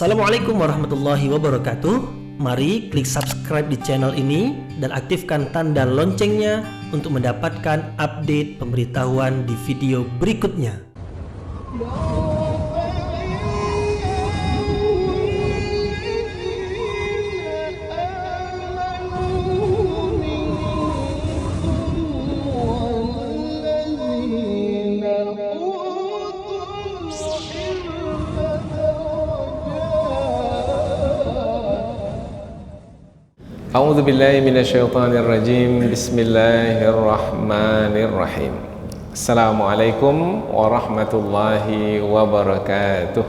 Assalamualaikum warahmatullahi wabarakatuh. Mari klik subscribe di channel ini dan aktifkan tanda loncengnya untuk mendapatkan update pemberitahuan di video berikutnya. A'udzu billahi minasyaitonir rajim. Bismillahirrahmanirrahim. Assalamualaikum warahmatullahi wabarakatuh.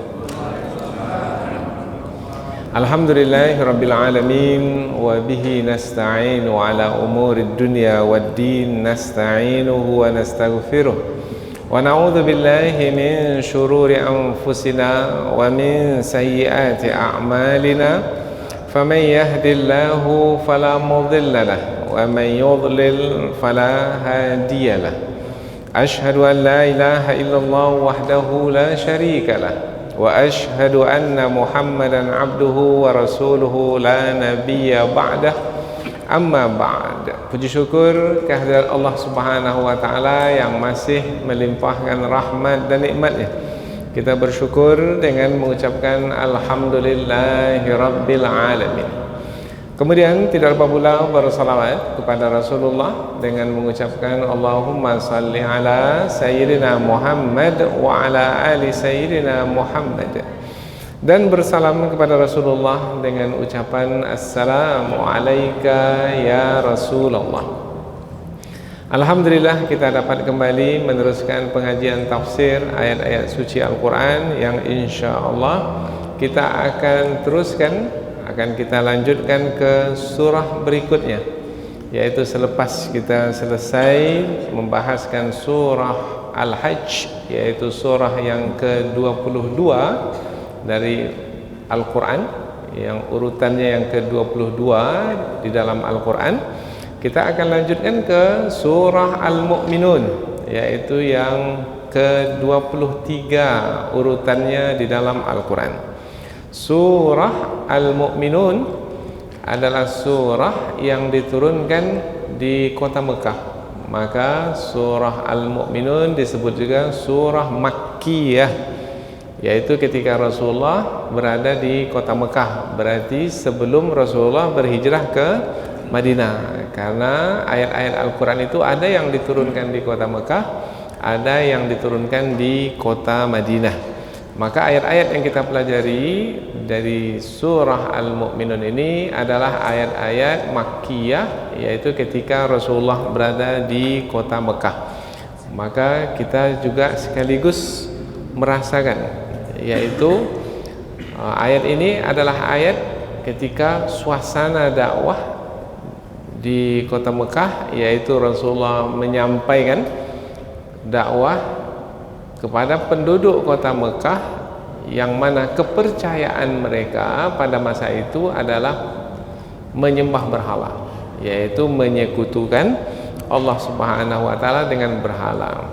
Alhamdulillahirabbil alamin wa bihi nasta'inu ala umurid dunya waddin nasta'inuhu wa nastaghfiruh wa na'udzu billahi min shururi anfusina wa min sayyiati a'malina. فمن يهد الله فلا مضل له ومن يضلل فلا هادي له أشهد أن لا إله إلا الله وحده لا شريك له وأشهد أن محمدا عبده ورسوله لا نبي بعده أما بعد. Puji syukur kehadirat Allah Subhanahu wa taala yang masih melimpahkan rahmat dan nikmat-Nya. Kita bersyukur dengan mengucapkan Alhamdulillahirabbil alamin. Kemudian tidak lupa pula bersalawat kepada Rasulullah dengan mengucapkan Allahumma salli ala Sayyidina Muhammad wa ala ali Sayyidina Muhammad. Dan bersalam kepada Rasulullah dengan ucapan Assalamu alayka ya Rasulullah. Alhamdulillah kita dapat kembali meneruskan pengajian tafsir ayat-ayat suci Al-Quran yang insya Allah kita akan teruskan, akan kita lanjutkan ke surah berikutnya, yaitu selepas kita selesai membahaskan surah Al-Hajj, yaitu surah yang ke-22 dari Al-Quran, yang urutannya yang ke-22 di dalam Al-Quran. Kita akan lanjutkan ke surah Al-Mu'minun, yaitu yang ke-23 urutannya di dalam Al-Quran. Surah Al-Mu'minun adalah surah yang diturunkan di kota Mekah. Maka surah Al-Mu'minun disebut juga surah Makkiyah, yaitu ketika Rasulullah berada di kota Mekah, berarti sebelum Rasulullah berhijrah ke Madinah. Karena ayat-ayat Al-Quran itu ada yang diturunkan di kota Mekah, ada yang diturunkan di kota Madinah. Maka ayat-ayat yang kita pelajari dari surah Al-Mu'minun ini adalah ayat-ayat Makkiyah, yaitu ketika Rasulullah berada di kota Mekah. Maka kita juga sekaligus merasakan, yaitu ayat ini adalah ayat ketika suasana dakwah di kota Mekah, yaitu Rasulullah menyampaikan dakwah kepada penduduk kota Mekah yang mana kepercayaan mereka pada masa itu adalah menyembah berhala, yaitu menyekutukan Allah Subhanahu wa taala dengan berhala.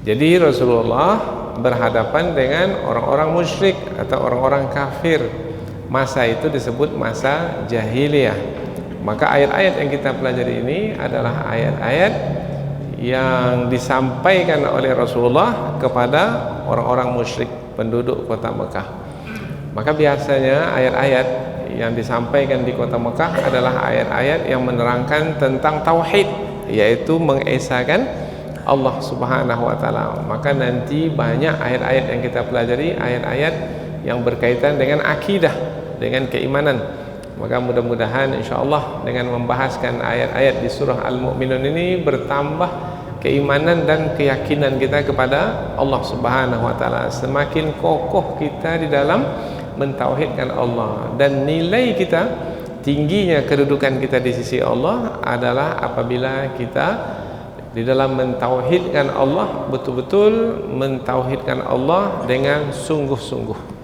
Jadi Rasulullah berhadapan dengan orang-orang musyrik atau orang-orang kafir. Masa itu disebut masa jahiliyah. Maka ayat-ayat yang kita pelajari ini adalah ayat-ayat yang disampaikan oleh Rasulullah kepada orang-orang musyrik penduduk kota Mekah. Maka biasanya ayat-ayat yang disampaikan di kota Mekah adalah ayat-ayat yang menerangkan tentang tauhid, yaitu mengesahkan Allah Subhanahu wa taala. Maka nanti banyak ayat-ayat yang kita pelajari, ayat-ayat yang berkaitan dengan akidah, dengan keimanan. Maka mudah-mudahan insyaAllah dengan membahaskan ayat-ayat di surah Al-Mu'minun ini bertambah keimanan dan keyakinan kita kepada Allah Subhanahu wa taala. Semakin kokoh kita di dalam mentauhidkan Allah, dan nilai kita, tingginya kedudukan kita di sisi Allah adalah apabila kita di dalam mentauhidkan Allah, betul-betul mentauhidkan Allah dengan sungguh-sungguh.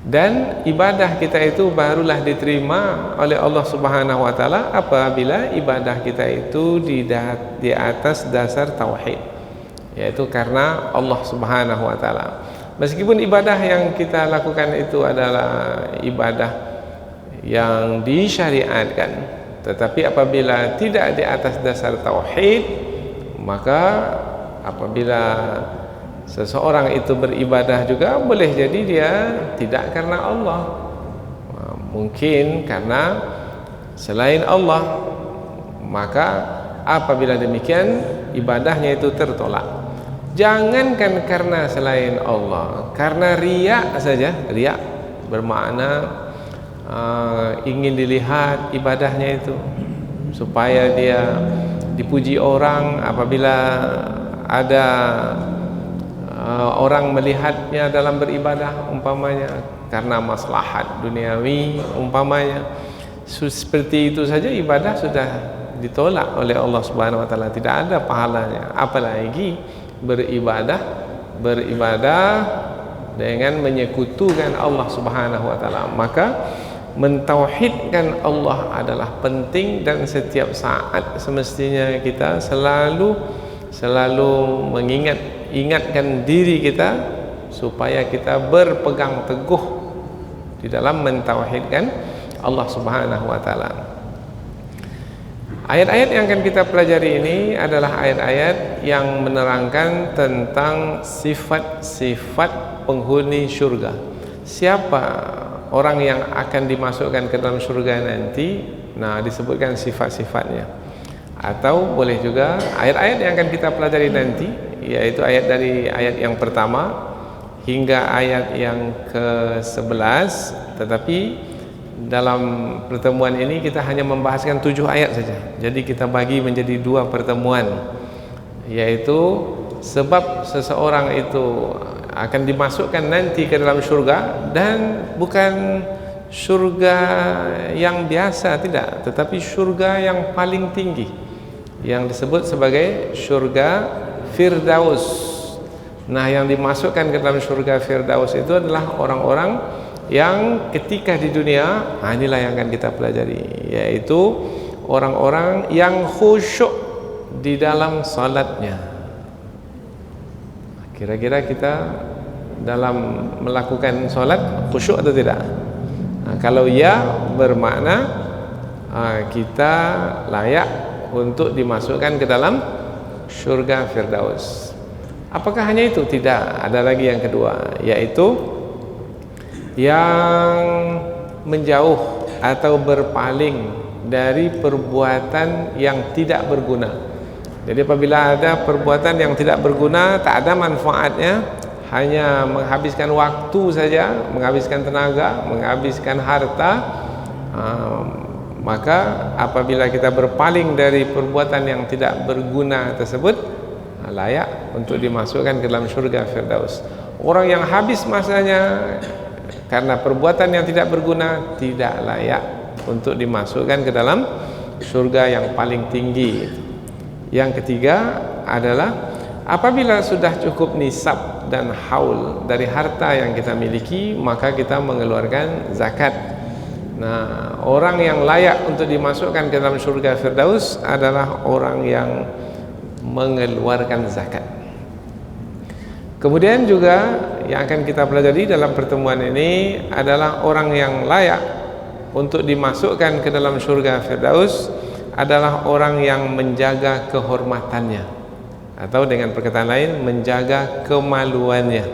Dan ibadah kita itu barulah diterima oleh Allah Subhanahu wa taala apabila ibadah kita itu di atas dasar tauhid, yaitu karena Allah Subhanahu wa taala. Meskipun ibadah yang kita lakukan itu adalah ibadah yang disyariatkan, tetapi apabila tidak di atas dasar tauhid, maka apabila seseorang itu beribadah juga boleh jadi dia tidak karena Allah, mungkin karena selain Allah, maka apabila demikian ibadahnya itu tertolak. Jangankan karena selain Allah, karena riya saja. Riya bermakna ingin dilihat ibadahnya itu supaya dia dipuji orang. Apabila ada orang melihatnya dalam beribadah, umpamanya karena maslahat duniawi, umpamanya seperti itu saja, ibadah sudah ditolak oleh Allah Subhanahu wa taala, tidak ada pahalanya. Apalagi beribadah dengan menyekutukan Allah Subhanahu wa taala. Maka mentauhidkan Allah adalah penting, dan setiap saat semestinya kita selalu ingatkan diri kita supaya kita berpegang teguh di dalam mentauhidkan Allah Subhanahu wa taala. Ayat-ayat yang akan kita pelajari ini adalah ayat-ayat yang menerangkan tentang sifat-sifat penghuni syurga. Siapa orang yang akan dimasukkan ke dalam syurga nanti? Nah, disebutkan sifat-sifatnya. Atau boleh juga ayat-ayat yang akan kita pelajari nanti, yaitu ayat dari ayat yang pertama hingga ayat yang ke-11, tetapi dalam pertemuan ini kita hanya membahaskan 7 ayat saja. Jadi kita bagi menjadi 2 pertemuan, yaitu sebab seseorang itu akan dimasukkan nanti ke dalam syurga, dan bukan syurga yang biasa, tidak, tetapi syurga yang paling tinggi yang disebut sebagai syurga Firdaus. Nah, yang dimasukkan ke dalam syurga Firdaus itu adalah orang-orang yang ketika di dunia, inilah yang akan kita pelajari, yaitu orang-orang yang khusyuk di dalam salatnya. Kira-kira kita dalam melakukan salat khusyuk atau tidak? Nah, kalau ya, bermakna kita layak untuk dimasukkan ke dalam syurga Firdaus. Apakah hanya itu? Tidak, ada lagi yang kedua, yaitu yang menjauh atau berpaling dari perbuatan yang tidak berguna. Jadi apabila ada perbuatan yang tidak berguna, tak ada manfaatnya, hanya menghabiskan waktu saja, menghabiskan tenaga, menghabiskan harta, maka apabila kita berpaling dari perbuatan yang tidak berguna tersebut, layak untuk dimasukkan ke dalam syurga Firdaus. Orang yang habis masanya karena perbuatan yang tidak berguna, tidak layak untuk dimasukkan ke dalam surga yang paling tinggi. Yang ketiga adalah apabila sudah cukup nisab dan haul dari harta yang kita miliki, maka kita mengeluarkan zakat. Nah, orang yang layak untuk dimasukkan ke dalam surga Firdaus adalah orang yang mengeluarkan zakat. Kemudian juga yang akan kita pelajari dalam pertemuan ini adalah orang yang layak untuk dimasukkan ke dalam surga Firdaus adalah orang yang menjaga kehormatannya, atau dengan perkataan lain menjaga kemaluannya,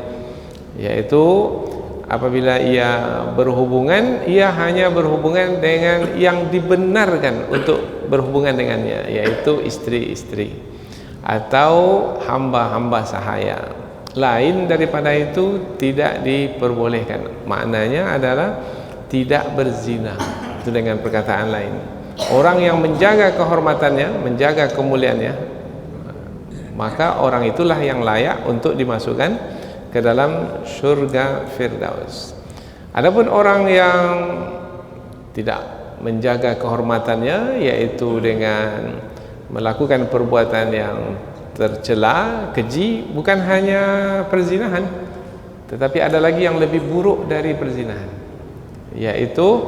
yaitu apabila ia berhubungan, ia hanya berhubungan dengan yang dibenarkan untuk berhubungan dengannya, yaitu istri-istri atau hamba-hamba sahaya. Lain daripada itu tidak diperbolehkan. Maknanya adalah tidak berzina. Itu dengan perkataan lain, orang yang menjaga kehormatannya, menjaga kemuliaannya, maka orang itulah yang layak untuk dimasukkan ke dalam surga Firdaus. Adapun orang yang tidak menjaga kehormatannya, yaitu dengan melakukan perbuatan yang tercela, keji, bukan hanya perzinahan, tetapi ada lagi yang lebih buruk dari perzinahan, yaitu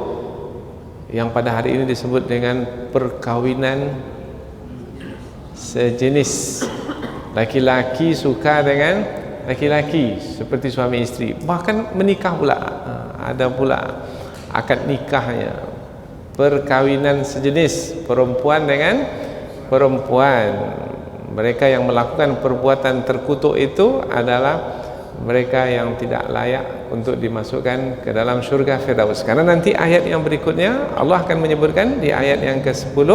yang pada hari ini disebut dengan perkawinan sejenis. Laki-laki suka dengan laki-laki seperti suami isteri, bahkan menikah pula. Ada pula akad nikahnya, perkawinan sejenis perempuan dengan perempuan. Mereka yang melakukan perbuatan terkutuk itu adalah mereka yang tidak layak untuk dimasukkan ke dalam syurga Firdaus. Karena nanti ayat yang berikutnya Allah akan menyebutkan di ayat yang ke-10,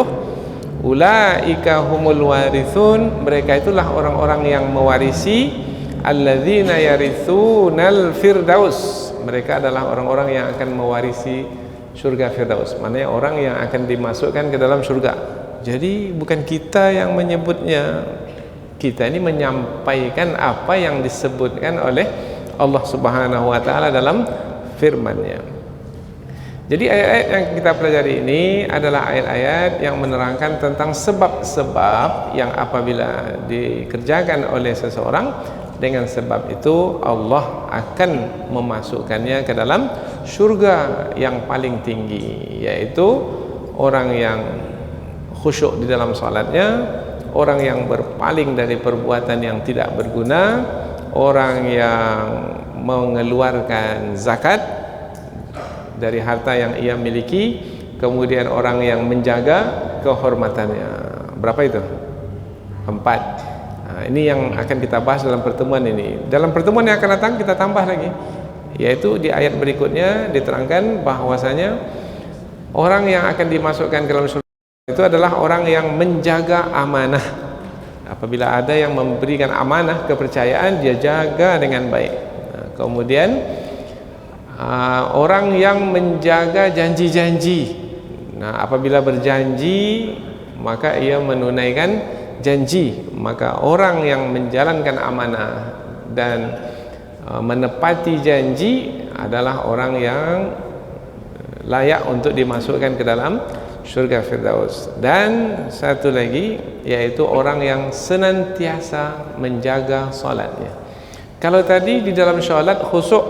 ulaika humul warithun, mereka itulah orang-orang yang mewarisi, alladzina yaritsunal firdaus, mereka adalah orang-orang yang akan mewarisi syurga Firdaus. Maknanya orang yang akan dimasukkan ke dalam syurga. Jadi bukan kita yang menyebutnya, kita ini menyampaikan apa yang disebutkan oleh Allah Subhanahu wa taala dalam firman-Nya. Jadi ayat-ayat yang kita pelajari ini adalah ayat-ayat yang menerangkan tentang sebab-sebab yang apabila dikerjakan oleh seseorang, dengan sebab itu Allah akan memasukkannya ke dalam syurga yang paling tinggi, yaitu orang yang khusyuk di dalam salatnya, orang yang berpaling dari perbuatan yang tidak berguna, orang yang mengeluarkan zakat dari harta yang ia miliki, kemudian orang yang menjaga kehormatannya. Berapa itu? 4. Ini yang akan kita bahas dalam pertemuan ini. Dalam pertemuan yang akan datang kita tambah lagi, yaitu di ayat berikutnya diterangkan bahwasanya orang yang akan dimasukkan ke dalam surga itu adalah orang yang menjaga amanah. Apabila ada yang memberikan amanah, kepercayaan, dia jaga dengan baik. Kemudian orang yang menjaga janji-janji. Nah, apabila berjanji maka ia menunaikan janji. Maka orang yang menjalankan amanah dan menepati janji adalah orang yang layak untuk dimasukkan ke dalam syurga Firdaus. Dan satu lagi, yaitu orang yang senantiasa menjaga solatnya. Kalau tadi di dalam solat khusyuk,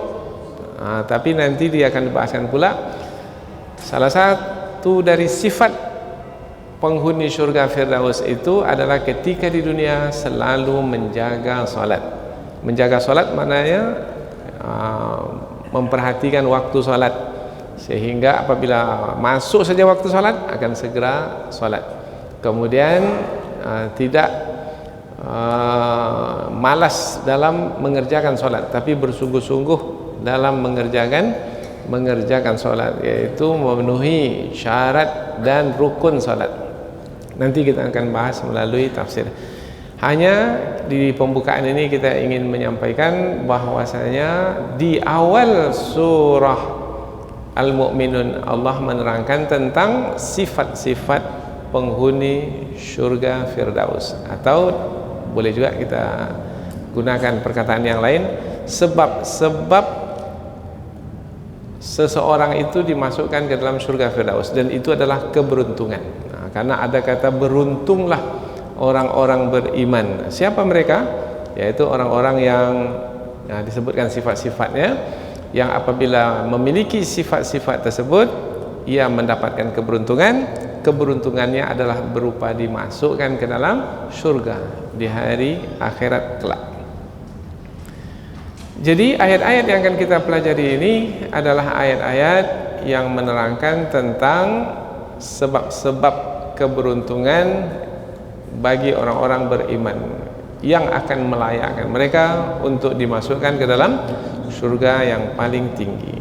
tapi nanti dia akan dibahaskan pula salah satu dari sifat penghuni syurga Firdaus itu adalah ketika di dunia selalu menjaga solat. Menjaga solat maknanya memperhatikan waktu solat, sehingga apabila masuk saja waktu salat akan segera salat. Kemudian tidak malas dalam mengerjakan salat, tapi bersungguh-sungguh dalam mengerjakan salat, yaitu memenuhi syarat dan rukun salat. Nanti kita akan bahas melalui tafsir. Hanya di pembukaan ini kita ingin menyampaikan bahwasanya di awal surah Al-Mu'minun Allah menerangkan tentang sifat-sifat penghuni syurga Firdaus, atau boleh juga kita gunakan perkataan yang lain, sebab-sebab seseorang itu dimasukkan ke dalam syurga Firdaus, dan itu adalah keberuntungan. Karena ada kata beruntunglah orang-orang beriman. Siapa mereka? Yaitu orang-orang yang disebutkan sifat-sifatnya, yang apabila memiliki sifat-sifat tersebut ia mendapatkan keberuntungan. Keberuntungannya adalah berupa dimasukkan ke dalam syurga di hari akhirat kelak. Jadi ayat-ayat yang akan kita pelajari ini adalah ayat-ayat yang menerangkan tentang sebab-sebab keberuntungan bagi orang-orang beriman yang akan melayakkan mereka untuk dimasukkan ke dalam surga yang paling tinggi.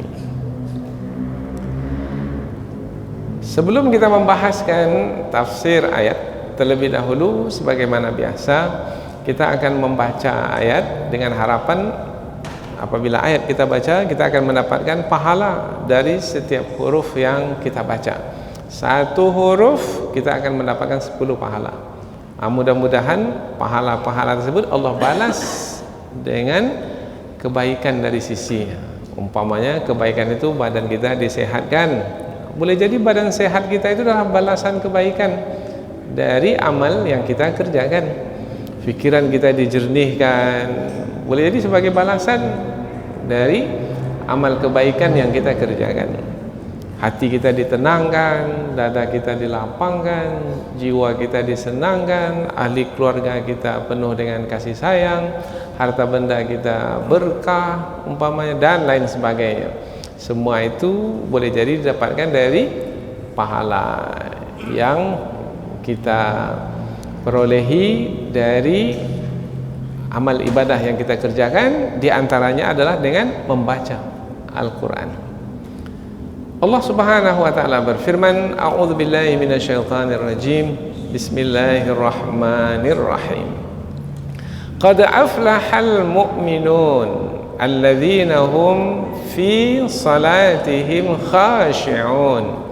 Sebelum kita membahaskan tafsir ayat, terlebih dahulu sebagaimana biasa kita akan membaca ayat dengan harapan apabila ayat kita baca, kita akan mendapatkan pahala dari setiap huruf yang kita baca. Satu huruf kita akan mendapatkan 10 pahala. Mudah-mudahan pahala-pahala tersebut Allah balas dengan kebaikan dari sisi. Umpamanya kebaikan itu badan kita disehatkan. Boleh jadi badan sehat kita itu adalah balasan kebaikan dari amal yang kita kerjakan. Pikiran kita dijernihkan, boleh jadi sebagai balasan dari amal kebaikan yang kita kerjakan. hati kita ditenangkan, dada kita dilapangkan, jiwa kita disenangkan, ahli keluarga kita penuh dengan kasih sayang, harta benda kita berkah umpamanya, dan lain sebagainya. Semua itu boleh jadi didapatkan dari pahala yang kita perolehi dari amal ibadah yang kita kerjakan, di antaranya adalah dengan membaca Al-Quran. Allah Subhanahu wa taala berfirman, A'udzu billahi minasyaitonir rajim. Bismillahirrahmanirrahim. Qad aflahal mu'minun alladzina hum fi salatihim khashi'un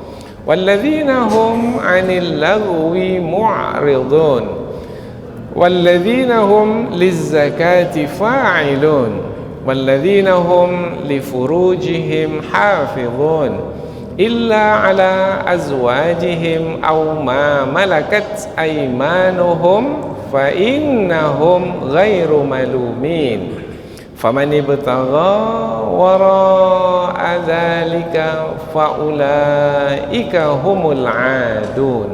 walladzina hum 'anil lagwi mu'ridun walladzina hum lizzakati fa'ilun والذين هم لفروجهم حافظون إلا على أزواجهم أو ما ملكت أيمانهم فإنهم غير ملومين فمن ابتغى وراء ذلك فأولئك هم العادون.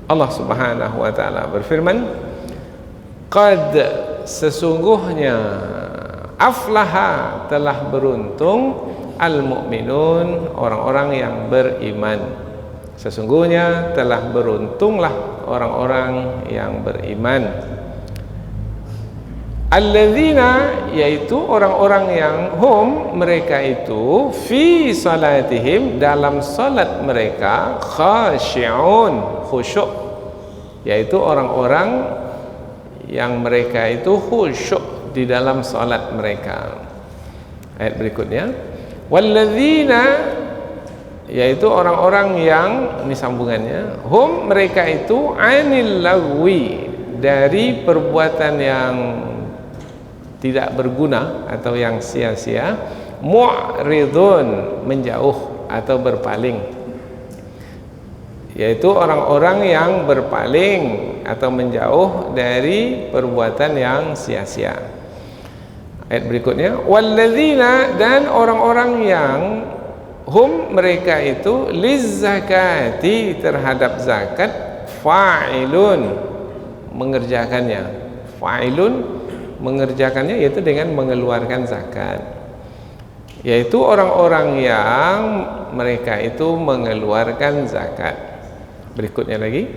Allah Subhanahu wa taala berfirman, qad, sesungguhnya, aflaha, telah beruntung, al-mu'minun, orang-orang yang beriman. Sesungguhnya telah beruntunglah orang-orang yang beriman. Alladzina, yaitu orang-orang yang hum, mereka itu, fi salatihim, dalam salat mereka, khashi'un, khusyuk, yaitu orang-orang yang mereka itu khusyuk di dalam salat mereka. Ayat berikutnya, walladzina, yaitu orang-orang yang, ini sambungannya, hum, mereka itu, anil lagwi, dari perbuatan yang tidak berguna atau yang sia-sia, mu'ridun, menjauh atau berpaling, yaitu orang-orang yang berpaling atau menjauh dari perbuatan yang sia-sia. Ayat berikutnya, walladzina, dan orang-orang yang hum, mereka itu, lizzakati, terhadap zakat, fa'ilun, mengerjakannya. Fa'ilun, mengerjakannya, yaitu dengan mengeluarkan zakat, yaitu orang-orang yang mereka itu mengeluarkan zakat. Berikutnya lagi,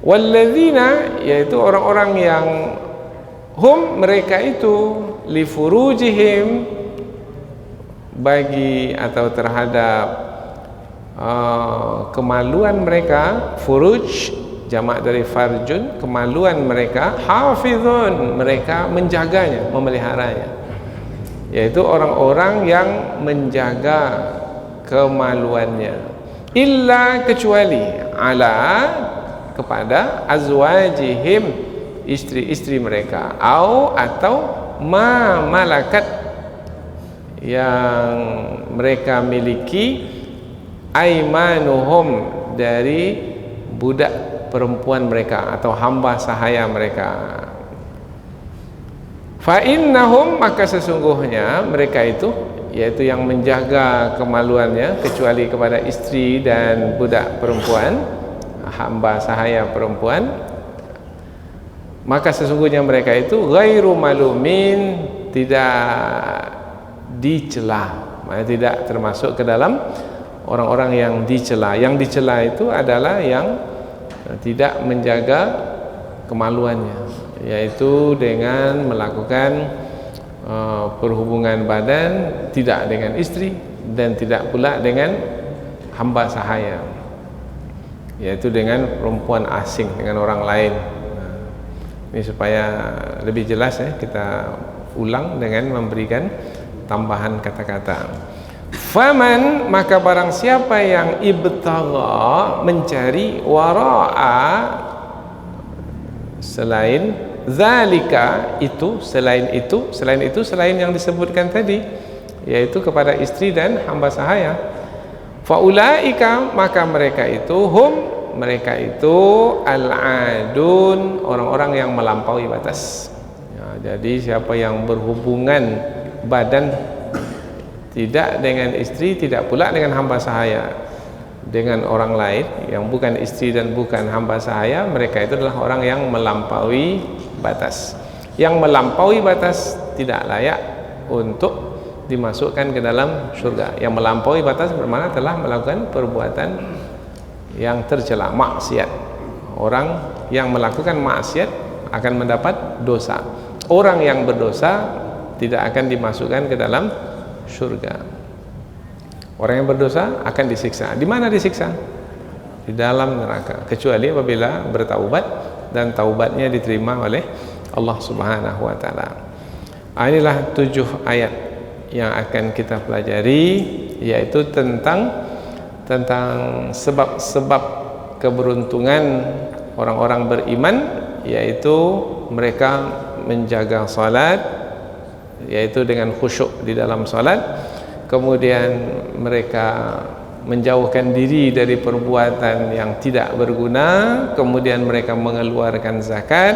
walladzina, yaitu orang-orang yang hum, mereka itu, li furujihim, bagi atau terhadap kemaluan mereka, furuj jamak dari farjun, kemaluan mereka, hafizun, mereka menjaganya, memeliharanya, yaitu orang-orang yang menjaga kemaluannya, illa, kecuali, ala, kepada, azwajihim, istri-istri mereka, atau ma malakat, yang mereka miliki, aimanuhum, dari budak perempuan mereka atau hamba sahaya mereka. Fa innahum, maka sesungguhnya mereka itu, yaitu yang menjaga kemaluannya, kecuali kepada istri dan budak perempuan, hamba sahaya perempuan, maka sesungguhnya mereka itu ghairu malumin, tidak dicela, maknanya tidak termasuk ke dalam orang-orang yang dicela. Yang dicela itu adalah yang tidak menjaga kemaluannya, yaitu dengan melakukan perhubungan badan tidak dengan istri dan tidak pula dengan hamba sahaya, yaitu dengan perempuan asing, dengan orang lain. Ini supaya lebih jelas ya, kita ulang dengan memberikan tambahan kata-kata. Faman, maka barang siapa yang ibtagha, mencari, wara'a, selain, zalika, itu, selain itu, selain yang disebutkan tadi, yaitu kepada istri dan hamba sahaya, faulaika, maka mereka itu, hum, mereka itu, al-adun, orang-orang yang melampaui batas. Ya, jadi siapa yang berhubungan badan tidak dengan istri, tidak pula dengan hamba sahaya. Dengan orang lain yang bukan istri dan bukan hamba sahaya, mereka itu adalah orang yang melampaui batas. Yang melampaui batas tidak layak untuk dimasukkan ke dalam surga. Yang melampaui batas bermakna telah melakukan perbuatan yang tercela, maksiat. Orang yang melakukan maksiat akan mendapat dosa. Orang yang berdosa tidak akan dimasukkan ke dalam surga. Orang yang berdosa akan disiksa. Di mana disiksa? Di dalam neraka. Kecuali apabila bertaubat dan taubatnya diterima oleh Allah Subhanahu wa taala. Inilah 7 ayat yang akan kita pelajari, yaitu tentang sebab-sebab keberuntungan orang-orang beriman, yaitu mereka menjaga salat, yaitu dengan khusyuk di dalam salat. Kemudian mereka menjauhkan diri dari perbuatan yang tidak berguna, kemudian mereka mengeluarkan zakat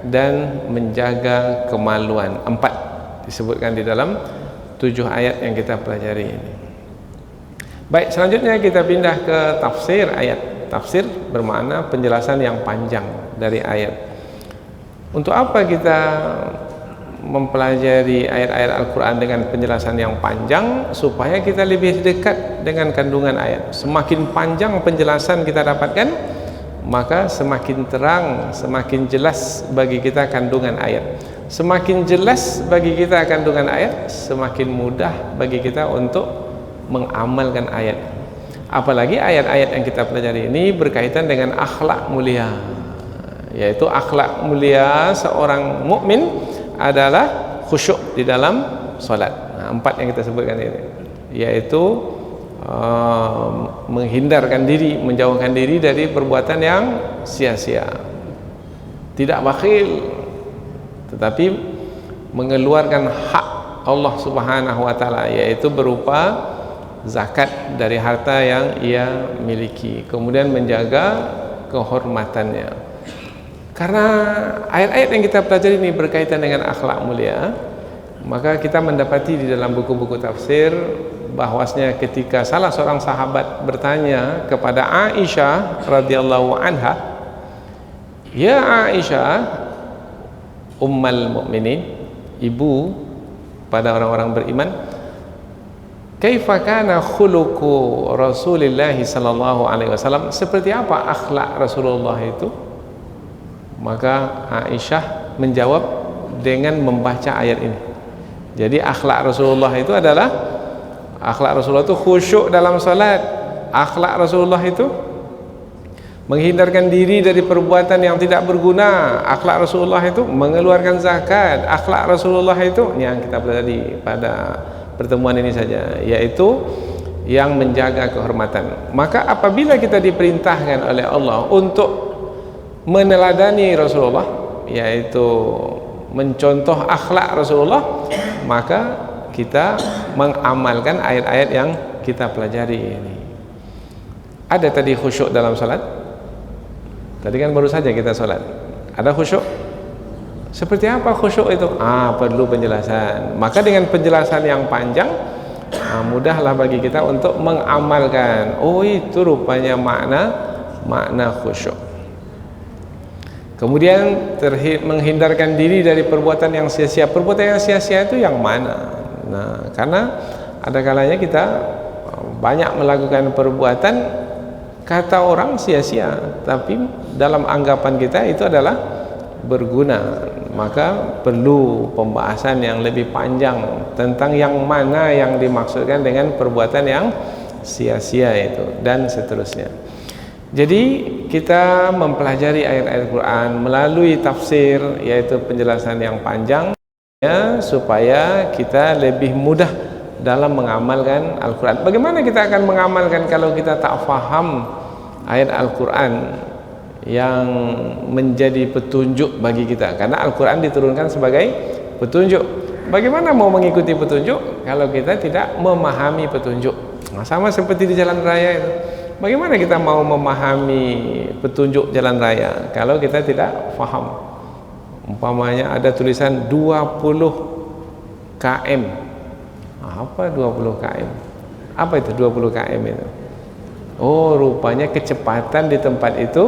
dan menjaga kemaluan. 4 disebutkan di dalam 7 ayat yang kita pelajari ini. Baik, selanjutnya kita pindah ke tafsir ayat. Tafsir bermakna penjelasan yang panjang dari ayat. Untuk apa kita mempelajari ayat-ayat Al-Quran dengan penjelasan yang panjang? Supaya kita lebih dekat dengan kandungan ayat. Semakin panjang penjelasan kita dapatkan, maka semakin terang, semakin jelas bagi kita kandungan ayat. Semakin jelas bagi kita kandungan ayat, semakin mudah bagi kita untuk mengamalkan ayat. Apalagi ayat-ayat yang kita pelajari ini berkaitan dengan akhlak mulia, yaitu akhlak mulia seorang mukmin adalah khusyuk di dalam solat. 4 yang kita sebutkan ini, yaitu menghindarkan diri, menjauhkan diri dari perbuatan yang sia-sia, tidak bakhil, tetapi mengeluarkan hak Allah Subhanahu wa taala, yaitu berupa zakat dari harta yang ia miliki, kemudian menjaga kehormatannya. Karena ayat-ayat yang kita pelajari ini berkaitan dengan akhlak mulia, maka kita mendapati di dalam buku-buku tafsir bahwasanya ketika salah seorang sahabat bertanya kepada Aisyah radhiyallahu anha, "Ya Aisyah, ummul mukminin, ibu pada orang-orang beriman, kaifa kana khuluqu Rasulillah sallallahu alaihi wasallam?" Seperti apa akhlak Rasulullah itu? Maka Aisyah menjawab dengan membaca ayat ini. Jadi akhlak Rasulullah itu adalah, akhlak Rasulullah itu khusyuk dalam salat. Akhlak Rasulullah itu menghindarkan diri dari perbuatan yang tidak berguna. Akhlak Rasulullah itu mengeluarkan zakat. Akhlak Rasulullah itu yang kita pelajari pada pertemuan ini saja, yaitu yang menjaga kehormatan. Maka apabila kita diperintahkan oleh Allah untuk meneladani Rasulullah, yaitu mencontoh akhlak Rasulullah, maka kita mengamalkan ayat-ayat yang kita pelajari ini. Ada tadi khusyuk dalam salat. Tadi kan baru saja kita salat. Ada khusyuk. Seperti apa khusyuk itu? Perlu penjelasan. Maka dengan penjelasan yang panjang, mudahlah bagi kita untuk mengamalkan. Oh, itu rupanya makna khusyuk. Kemudian menghindarkan diri dari perbuatan yang sia-sia. Perbuatan yang sia-sia itu yang mana? Nah, karena ada kalanya kita banyak melakukan perbuatan kata orang sia-sia, tapi dalam anggapan kita itu adalah berguna. Maka perlu pembahasan yang lebih panjang tentang yang mana yang dimaksudkan dengan perbuatan yang sia-sia itu, dan seterusnya. Jadi kita mempelajari ayat-ayat Quran melalui tafsir, yaitu penjelasan yang panjang, ya, supaya kita lebih mudah dalam mengamalkan Al-Quran. Bagaimana kita akan mengamalkan kalau kita tak faham ayat Al-Quran yang menjadi petunjuk bagi kita? Karena Al-Quran diturunkan sebagai petunjuk. Bagaimana mau mengikuti petunjuk kalau kita tidak memahami petunjuk? Sama seperti di jalan raya itu. Bagaimana kita mau memahami petunjuk jalan raya kalau kita tidak faham? Umpamanya ada tulisan 20 km Apa 20 km? Apa itu 20 km itu? Oh, rupanya kecepatan di tempat itu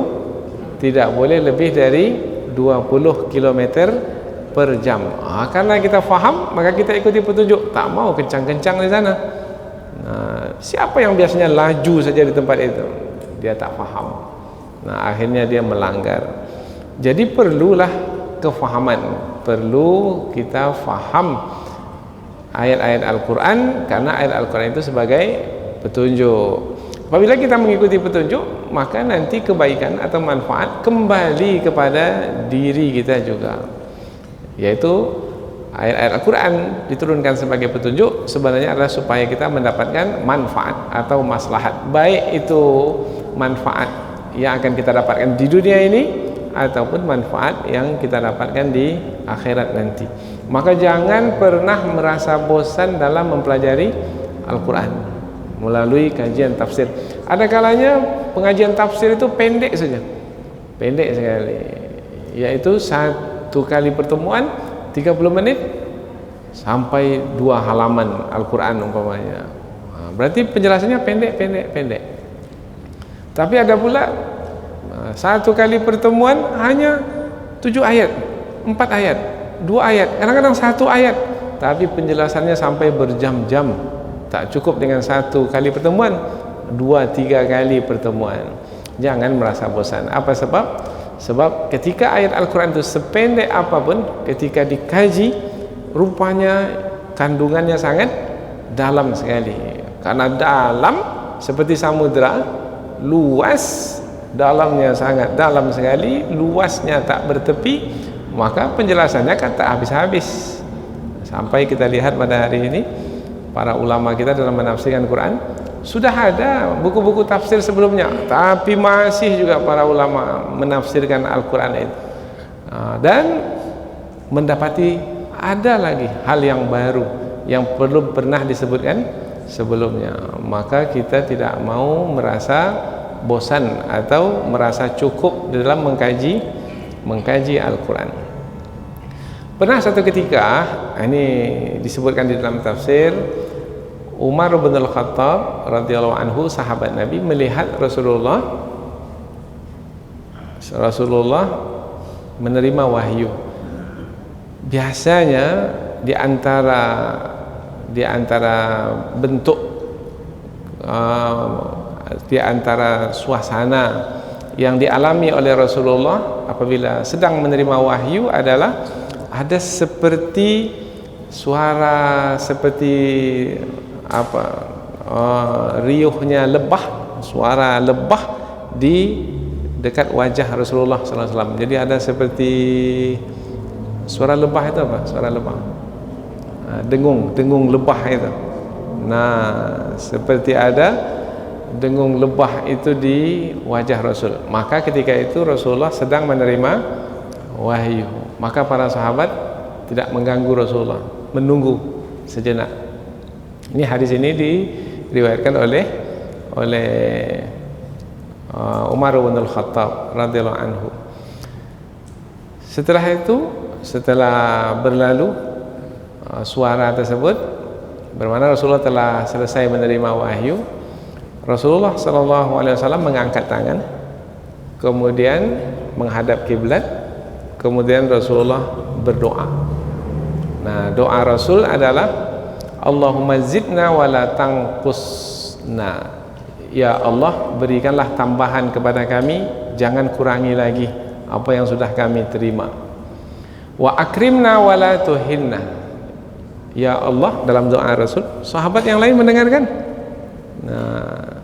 tidak boleh lebih dari 20 km per jam. Karena kita faham, maka kita ikuti petunjuk. Tak mau kencang-kencang di sana. Nah, siapa yang biasanya laju saja di tempat itu? Dia tak faham. Nah, akhirnya dia melanggar. Jadi perlulah kefahaman. Perlu kita faham ayat-ayat Al-Quran, karena ayat Al-Quran itu sebagai petunjuk. Apabila kita mengikuti petunjuk, maka nanti kebaikan atau manfaat kembali kepada diri kita juga. Yaitu ayat-ayat Al-Quran diturunkan sebagai petunjuk sebenarnya adalah supaya kita mendapatkan manfaat atau maslahat. Baik itu manfaat yang akan kita dapatkan di dunia ini ataupun manfaat yang kita dapatkan di akhirat nanti. Maka jangan pernah merasa bosan dalam mempelajari Al-Quran melalui kajian tafsir. Ada kalanya pengajian tafsir itu pendek saja, pendek sekali, yaitu satu kali pertemuan 30 menit sampai 2 halaman Al-Quran umpamanya. Berarti penjelasannya pendek. Tapi ada pula satu kali pertemuan hanya 7 ayat, 4 ayat, 2 ayat, kadang-kadang 1 ayat, tapi penjelasannya sampai berjam-jam. Tak cukup dengan satu kali pertemuan, 2-3 kali pertemuan. Jangan merasa bosan. Apa sebab? Sebab ketika ayat Al-Quran itu sependek apapun, ketika dikaji, rupanya kandungannya sangat dalam sekali. Karena dalam seperti samudra, luas, dalamnya sangat dalam sekali, luasnya tak bertepi, maka penjelasannya kan tak habis-habis. Sampai kita lihat pada hari ini para ulama kita dalam menafsirkan Quran, sudah ada buku-buku tafsir sebelumnya, tapi masih juga para ulama menafsirkan Al-Quran itu, dan mendapati ada lagi hal yang baru yang belum pernah disebutkan sebelumnya. Maka kita tidak mau merasa bosan atau merasa cukup dalam mengkaji Al-Quran. Pernah satu ketika, ini disebutkan di dalam tafsir, Umar bin Al-Khattab radhiyallahu anhu, sahabat Nabi, melihat Rasulullah menerima wahyu. Biasanya di antara bentuk, di antara suasana yang dialami oleh Rasulullah apabila sedang menerima wahyu adalah ada seperti suara, seperti riuhnya lebah, suara lebah di dekat wajah Rasulullah SAW. Jadi ada seperti suara lebah. Itu apa? Suara lebah, dengung lebah itu. Nah, seperti ada dengung lebah itu di wajah Rasul. Maka ketika itu Rasulullah sedang menerima wahyu. Maka para sahabat tidak mengganggu Rasulullah, menunggu sejenak. Ini hadis ini diriwayatkan oleh Umar bin Al-Khattab radhiyallahu anhu. Setelah itu, setelah berlalu suara tersebut, bermana Rasulullah telah selesai menerima wahyu, Rasulullah SAW mengangkat tangan, kemudian menghadap kiblat, kemudian Rasulullah berdoa. Nah, doa Rasul adalah Allahumma zidna wa la tanqusna. Ya Allah, berikanlah tambahan kepada kami, jangan kurangi lagi apa yang sudah kami terima. Wa akrimna wa la tuhinna. Ya Allah, dalam doa Rasul, sahabat yang lain mendengarkan. Nah,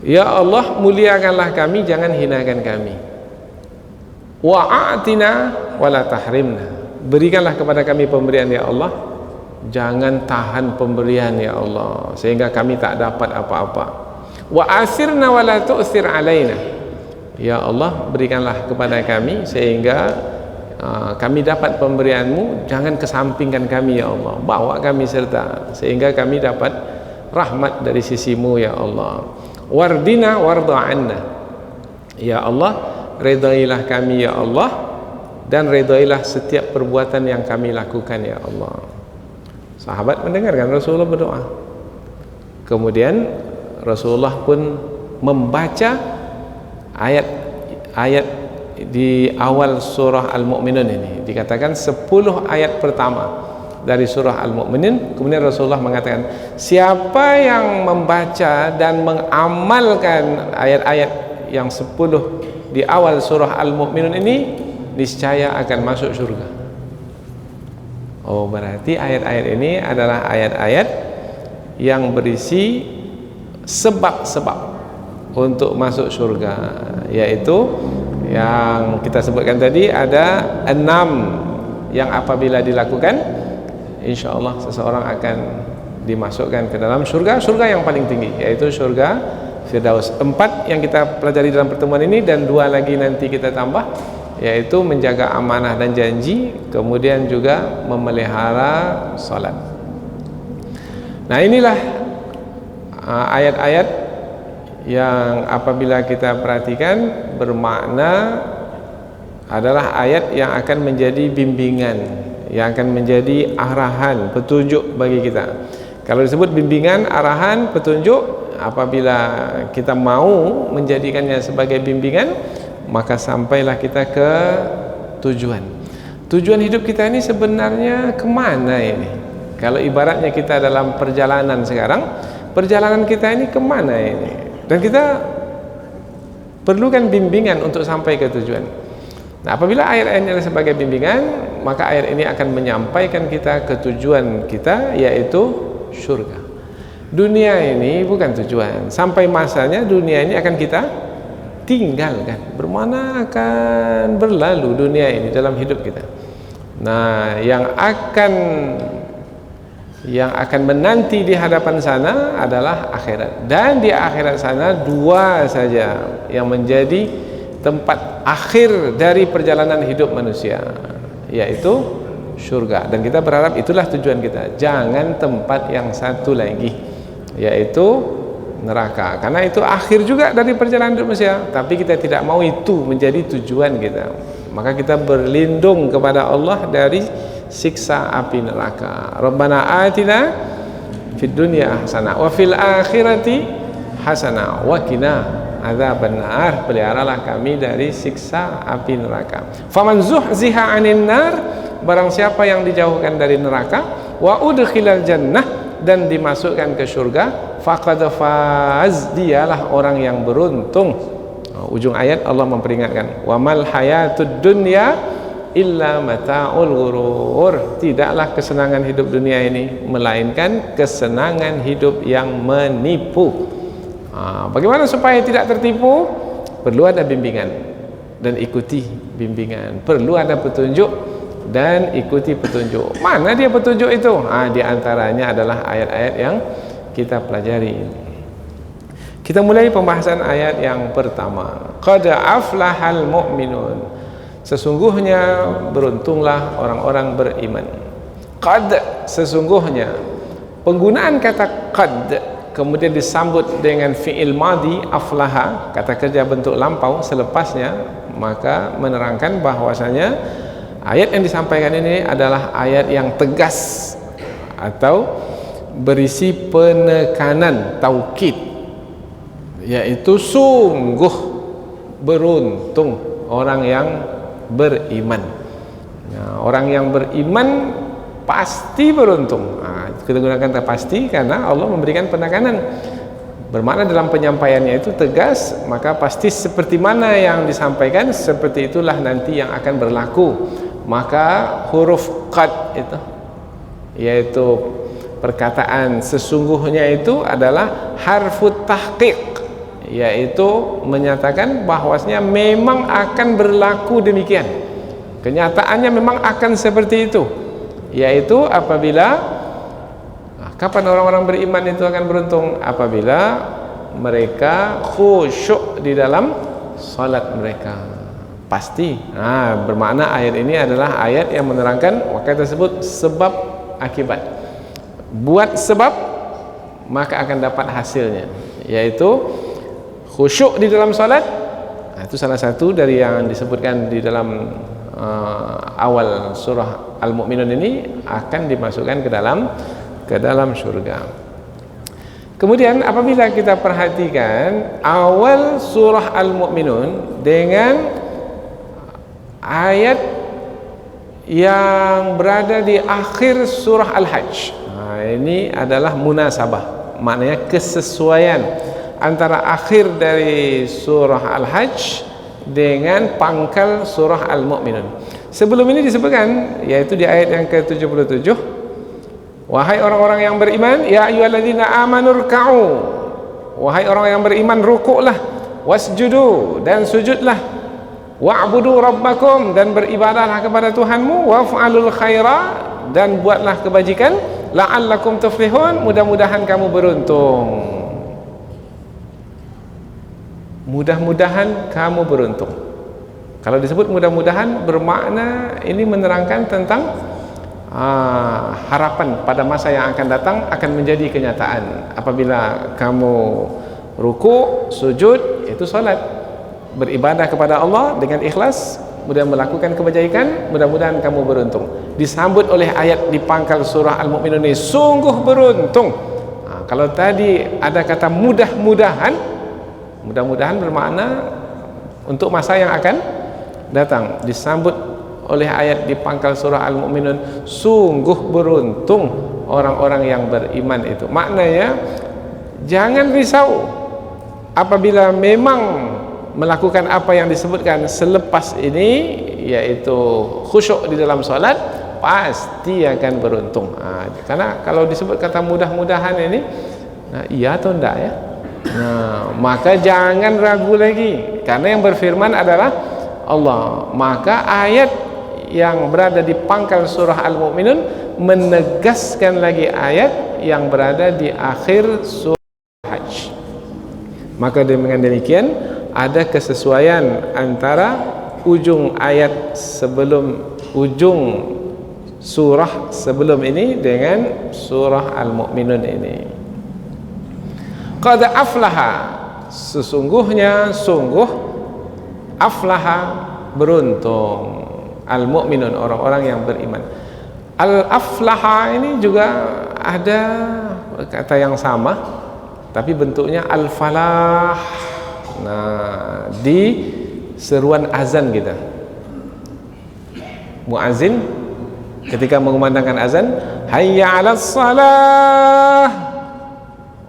ya Allah, muliakanlah kami, jangan hinakan kami. Wa a'tina wa la tahrimna. Berikanlah kepada kami pemberian ya Allah, jangan tahan pemberian ya Allah sehingga kami tak dapat apa-apa. Wa asirna wa la tu'sir alaina. Ya Allah, berikanlah kepada kami sehingga kami dapat pemberianmu, jangan kesampingkan kami ya Allah, bawa kami serta sehingga kami dapat rahmat dari sisimu ya Allah. Wardina warda anna. Ya Allah, redailah kami ya Allah, dan redailah setiap perbuatan yang kami lakukan ya Allah. Sahabat mendengarkan Rasulullah berdoa. Kemudian Rasulullah pun membaca ayat-ayat di awal surah Al-Mu'minun ini. Dikatakan 10 ayat pertama dari surah Al-Mu'minin. Kemudian Rasulullah mengatakan, siapa yang membaca dan mengamalkan ayat-ayat yang 10 di awal surah Al-Mu'minun ini, niscaya akan masuk surga. Oh, berarti ayat-ayat ini adalah ayat-ayat yang berisi sebab-sebab untuk masuk surga, yaitu yang kita sebutkan tadi ada 6 yang apabila dilakukan, insya Allah seseorang akan dimasukkan ke dalam surga yang paling tinggi, yaitu surga Firdaus. 4 yang kita pelajari dalam pertemuan ini, dan 2 lagi nanti kita tambah, yaitu menjaga amanah dan janji, kemudian juga memelihara salat. Nah, inilah ayat-ayat yang apabila kita perhatikan bermakna adalah ayat yang akan menjadi bimbingan, yang akan menjadi arahan, petunjuk bagi kita. Kalau disebut bimbingan, arahan, petunjuk, apabila kita mau menjadikannya sebagai bimbingan, maka sampailah kita ke tujuan. Tujuan hidup kita ini sebenarnya kemana ini? Kalau ibaratnya kita dalam perjalanan sekarang, perjalanan kita ini kemana ini? Dan kita perlukan bimbingan untuk sampai ke tujuan. Nah, apabila ayat-ayatnya sebagai bimbingan, maka ayat ini akan menyampaikan kita ke tujuan kita, yaitu surga. Dunia ini bukan tujuan. Sampai masanya dunia ini akan kita tinggalkan. Bermana akan berlalu dunia ini dalam hidup kita. Nah, yang akan menanti di hadapan sana adalah akhirat. Dan di akhirat sana 2 saja yang menjadi tempat akhir dari perjalanan hidup manusia, yaitu surga. Dan kita berharap itulah tujuan kita. Jangan tempat yang satu lagi, yaitu neraka. Karena itu akhir juga dari perjalanan hidup manusia, tapi kita tidak mau itu menjadi tujuan kita. Maka kita berlindung kepada Allah dari siksa api neraka. Rabbana atina fid dunya hasanah wa fil akhirati hasanah wa qina adzabannar. Peliharalah kami dari siksa api neraka. Faman zuhziha 'anil nar, barang siapa yang dijauhkan dari neraka, wa udkhilal jannah, dan dimasukkan ke surga, faqad faz, dialah orang yang beruntung. Ujung ayat Allah memperingatkan, wa mal hayatud dunya illa mata'ul ghurur. Tidaklah kesenangan hidup dunia ini melainkan kesenangan hidup yang menipu. Bagaimana supaya tidak tertipu? Perlu ada bimbingan dan ikuti bimbingan. Perlu ada petunjuk dan ikuti petunjuk. Mana dia petunjuk itu? Di antaranya adalah ayat-ayat yang kita pelajari. Kita mulai pembahasan ayat yang pertama. Qad aflahal mu'minun. Sesungguhnya beruntunglah orang-orang beriman. Qad, sesungguhnya. Penggunaan kata qad kemudian disambut dengan fi'il madhi aflaha, kata kerja bentuk lampau selepasnya, maka menerangkan bahwasanya ayat yang disampaikan ini adalah ayat yang tegas atau berisi penekanan, taukid, yaitu sungguh beruntung orang yang beriman. Orang yang beriman pasti beruntung. Kita gunakan kata pasti karena Allah memberikan penekanan, bermakna dalam penyampaiannya itu tegas, maka pasti seperti mana yang disampaikan, seperti itulah nanti yang akan berlaku. Maka huruf qad itu, yaitu perkataan sesungguhnya, itu adalah harfut tahqiq, yaitu menyatakan bahwasanya memang akan berlaku demikian, kenyataannya memang akan seperti itu, yaitu apabila kapan orang-orang beriman itu akan beruntung? Apabila mereka khusyuk di dalam salat mereka, pasti. Bermakna ayat ini adalah ayat yang menerangkan, maka tersebut sebab akibat. Buat sebab maka akan dapat hasilnya, yaitu khusyuk di dalam salat. Itu salah satu dari yang disebutkan di dalam awal surah Al-Mu'minun ini akan dimasukkan ke dalam surga. Kemudian apabila kita perhatikan awal surah Al-Mu'minun dengan ayat yang berada di akhir surah Al-Hajj, ini adalah munasabah, maknanya kesesuaian antara akhir dari surah Al-Hajj dengan pangkal surah Al-Mu'minun. Sebelum ini disebutkan, yaitu di ayat yang ke-77, wahai orang-orang yang beriman, ya ayyuhalladzina amanu ruk'u, wahai orang yang beriman, rukuklah, wasjudu, dan sujudlah, wa'budu rabbakum, dan beribadahlah kepada Tuhanmu, waf'alul khaira, dan buatlah kebajikan, la'allakum tuflihun, mudah-mudahan kamu beruntung. Mudah-mudahan kamu beruntung. Kalau disebut mudah-mudahan, bermakna ini menerangkan tentang harapan pada masa yang akan datang akan menjadi kenyataan. Apabila kamu ruku, sujud, itu salat, beribadah kepada Allah dengan ikhlas, kemudian melakukan kebajikan, mudah-mudahan kamu beruntung. Disambut oleh ayat di pangkal surah Al-Mu'minun ini, sungguh beruntung. Kalau tadi ada kata mudah-mudahan, mudah-mudahan bermakna untuk masa yang akan datang. Disambut oleh ayat di pangkal surah Al-Mu'minun, sungguh beruntung orang-orang yang beriman itu. Maknanya jangan risau apabila memang melakukan apa yang disebutkan selepas ini, yaitu khusyuk di dalam salat, pasti akan beruntung. Karena kalau disebut kata mudah-mudahan ini, iya atau enggak ya? Maka jangan ragu lagi, karena yang berfirman adalah Allah. Maka ayat yang berada di pangkal surah Al-Mu'minun menegaskan lagi ayat yang berada di akhir surah Hajj. Maka dengan demikian ada kesesuaian antara ujung ayat sebelum ujung surah sebelum ini dengan surah Al-Mu'minun ini. Qad aflaha, sesungguhnya sungguh, aflaha beruntung, al-mu'minun, orang-orang yang beriman. Al-aflaha ini juga ada kata yang sama tapi bentuknya al-falah. Nah, di seruan azan kita, muazin ketika mengumandangkan azan, hayya 'alas shalah,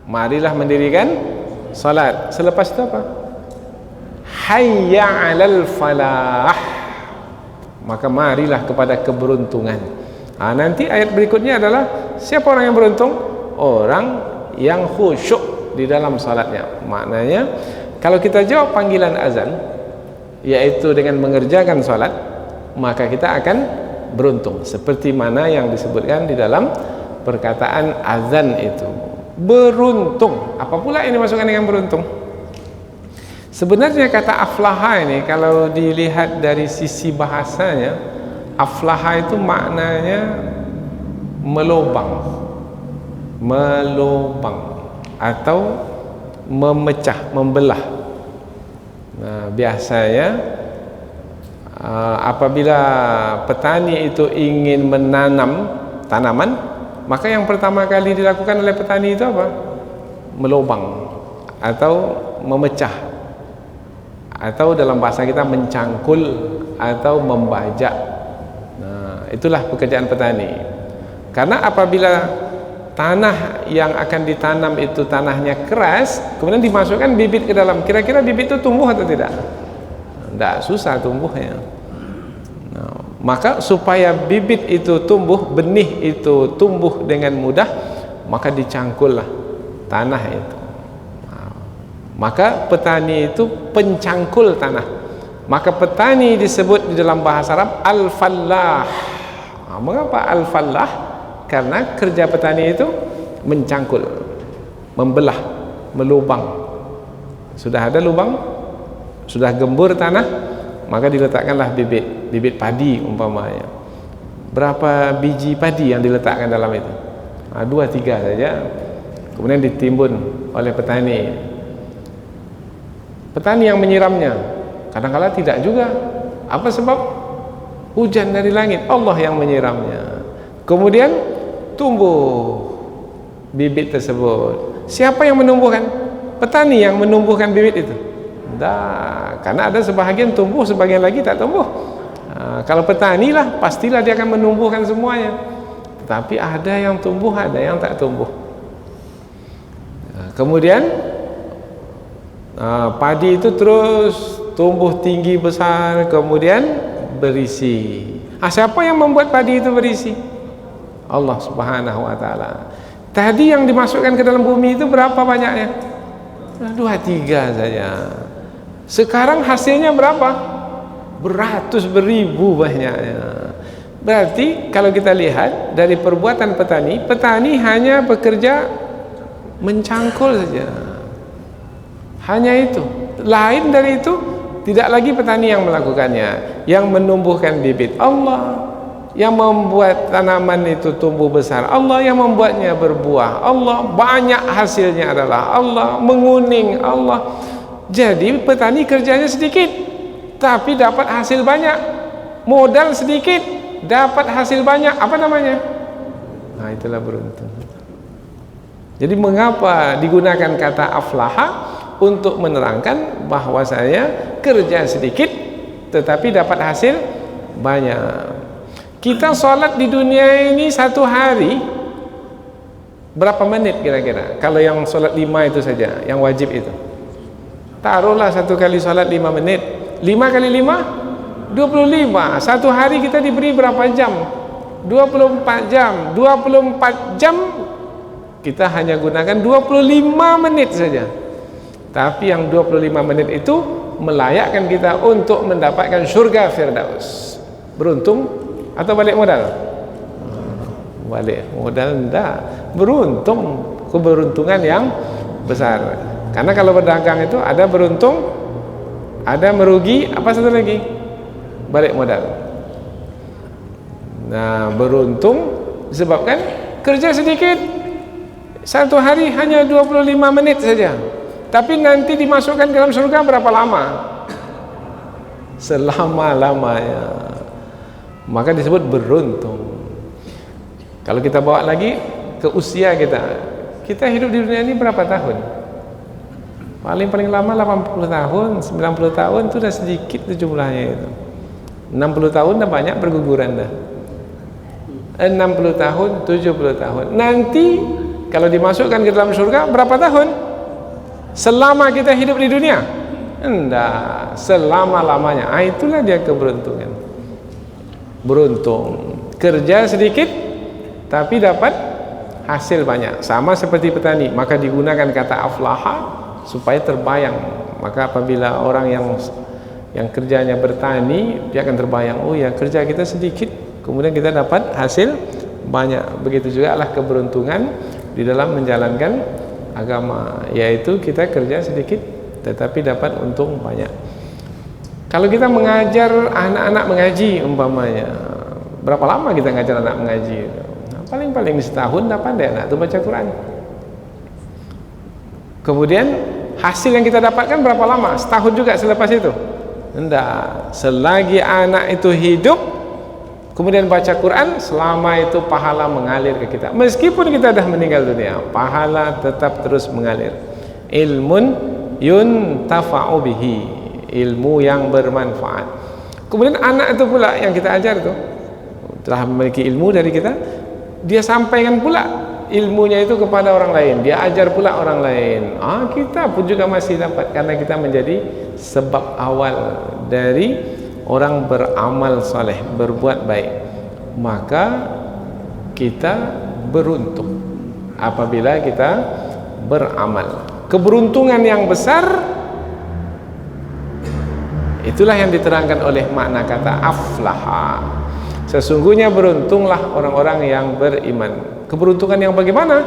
marilah mendirikan salat. Selepas itu apa? Hayya 'alal falah, maka marilah kepada keberuntungan. Nanti ayat berikutnya adalah siapa orang yang beruntung? Orang yang khusyuk di dalam salatnya. Maknanya kalau kita jawab panggilan azan, yaitu dengan mengerjakan salat, maka kita akan beruntung, seperti mana yang disebutkan di dalam perkataan azan itu. Beruntung. Apa pula yang dimasukkan dengan beruntung? Sebenarnya kata aflaha ini kalau dilihat dari sisi bahasanya, aflaha itu maknanya melobang, atau memecah, membelah. Nah, biasanya apabila petani itu ingin menanam tanaman, maka yang pertama kali dilakukan oleh petani itu apa? Melobang atau memecah, atau dalam bahasa kita mencangkul atau membajak. Nah, itulah pekerjaan petani. Karena apabila tanah yang akan ditanam itu tanahnya keras, kemudian dimasukkan bibit ke dalam, kira-kira bibit itu tumbuh atau tidak? Tidak, susah tumbuhnya. Nah, maka supaya bibit itu tumbuh, benih itu tumbuh dengan mudah, maka dicangkullah tanah itu. Nah, maka petani itu pencangkul tanah. Maka petani disebut di dalam bahasa Arab al-fallah. Mengapa al-fallah? Karena kerja petani itu mencangkul, membelah, melubang. Sudah ada lubang, sudah gembur tanah, maka diletakkanlah bibit padi umpamanya. Berapa biji padi yang diletakkan dalam itu? 2-3 saja. Kemudian ditimbun oleh petani. Petani yang menyiramnya, kadang-kadang tidak juga. Apa sebab? hujan dari langit, Allah yang menyiramnya. Kemudian tumbuh bibit tersebut. Siapa yang menumbuhkan? Petani yang menumbuhkan bibit itu. Dah, karena ada sebahagian tumbuh, sebagian lagi tak tumbuh. Kalau petani lah, pastilah dia akan menumbuhkan semuanya. Tetapi ada yang tumbuh, ada yang tak tumbuh. Kemudian padi itu terus tumbuh tinggi besar, kemudian berisi. Siapa yang membuat padi itu berisi? Allah Subhanahu wa taala. Tadi yang dimasukkan ke dalam bumi itu berapa banyaknya? 2-3 saja. Sekarang hasilnya berapa? Beratus beribu banyaknya. Berarti kalau kita lihat dari perbuatan petani, petani hanya bekerja mencangkul saja. Hanya itu. Lain dari itu tidak lagi petani yang melakukannya. Yang menumbuhkan bibit Allah, yang membuat tanaman itu tumbuh besar Allah, yang membuatnya berbuah Allah, banyak hasilnya adalah Allah, menguning Allah. Jadi petani kerjanya sedikit tapi dapat hasil banyak, modal sedikit dapat hasil banyak. Apa namanya? Nah, itulah beruntung. Jadi mengapa digunakan kata aflaha? Untuk menerangkan bahwasanya kerja sedikit tetapi dapat hasil banyak. Kita sholat di dunia ini satu hari berapa menit kira-kira? Kalau yang sholat 5 itu saja, yang wajib itu, taruhlah satu kali sholat 5 menit. 5 kali 5 25. Satu hari kita diberi berapa jam? 24 jam. 24 jam kita hanya gunakan 25 menit saja. Tapi yang 25 menit itu melayakkan kita untuk mendapatkan surga Firdaus. Beruntung atau balik modal? Balik modal enggak. Beruntung, keberuntungan yang besar. Karena kalau berdagang itu ada beruntung, ada merugi, apa satu lagi? Balik modal. Nah, beruntung disebabkan kerja sedikit. Satu hari hanya 25 menit saja. Tapi nanti dimasukkan ke dalam surga berapa lama? Selama-lamanya. Maka disebut beruntung. Kalau kita bawa lagi ke usia kita, kita hidup di dunia ini berapa tahun? Paling lama 80 tahun, 90 tahun itu sudah sedikit jumlahnya itu. 60 tahun dah banyak berguguran dah. 60 tahun, 70 tahun. Nanti kalau dimasukkan ke dalam surga berapa tahun? Selama kita hidup di dunia? Enggak, selama-lamanya. Itulah dia keberuntungan. Beruntung, kerja sedikit tapi dapat hasil banyak. Sama seperti petani, maka digunakan kata aflaha supaya terbayang. Maka apabila orang yang kerjanya bertani, dia akan terbayang, oh ya, kerja kita sedikit kemudian kita dapat hasil banyak. Begitu juga lah keberuntungan di dalam menjalankan agama, yaitu kita kerja sedikit tetapi dapat untung banyak. Kalau kita mengajar anak-anak mengaji umpamanya, berapa lama kita ngajar anak mengaji? Paling-paling setahun dah pandai anak itu baca Quran. Kemudian hasil yang kita dapatkan berapa lama? Setahun juga selepas itu? Enggak, selagi anak itu hidup kemudian baca Quran, selama itu pahala mengalir ke kita. Meskipun kita dah meninggal dunia, pahala tetap terus mengalir. Ilmun yuntafa'u bihi, ilmu yang bermanfaat. Kemudian anak itu pula yang kita ajar itu telah memiliki ilmu dari kita, dia sampaikan pula ilmunya itu kepada orang lain, dia ajar pula orang lain. Kita pun juga masih dapat, karena kita menjadi sebab awal dari orang beramal saleh, berbuat baik. Maka kita beruntung apabila kita beramal. Keberuntungan yang besar itulah yang diterangkan oleh makna kata aflaha. Sesungguhnya beruntunglah orang-orang yang beriman. Keberuntungan yang bagaimana?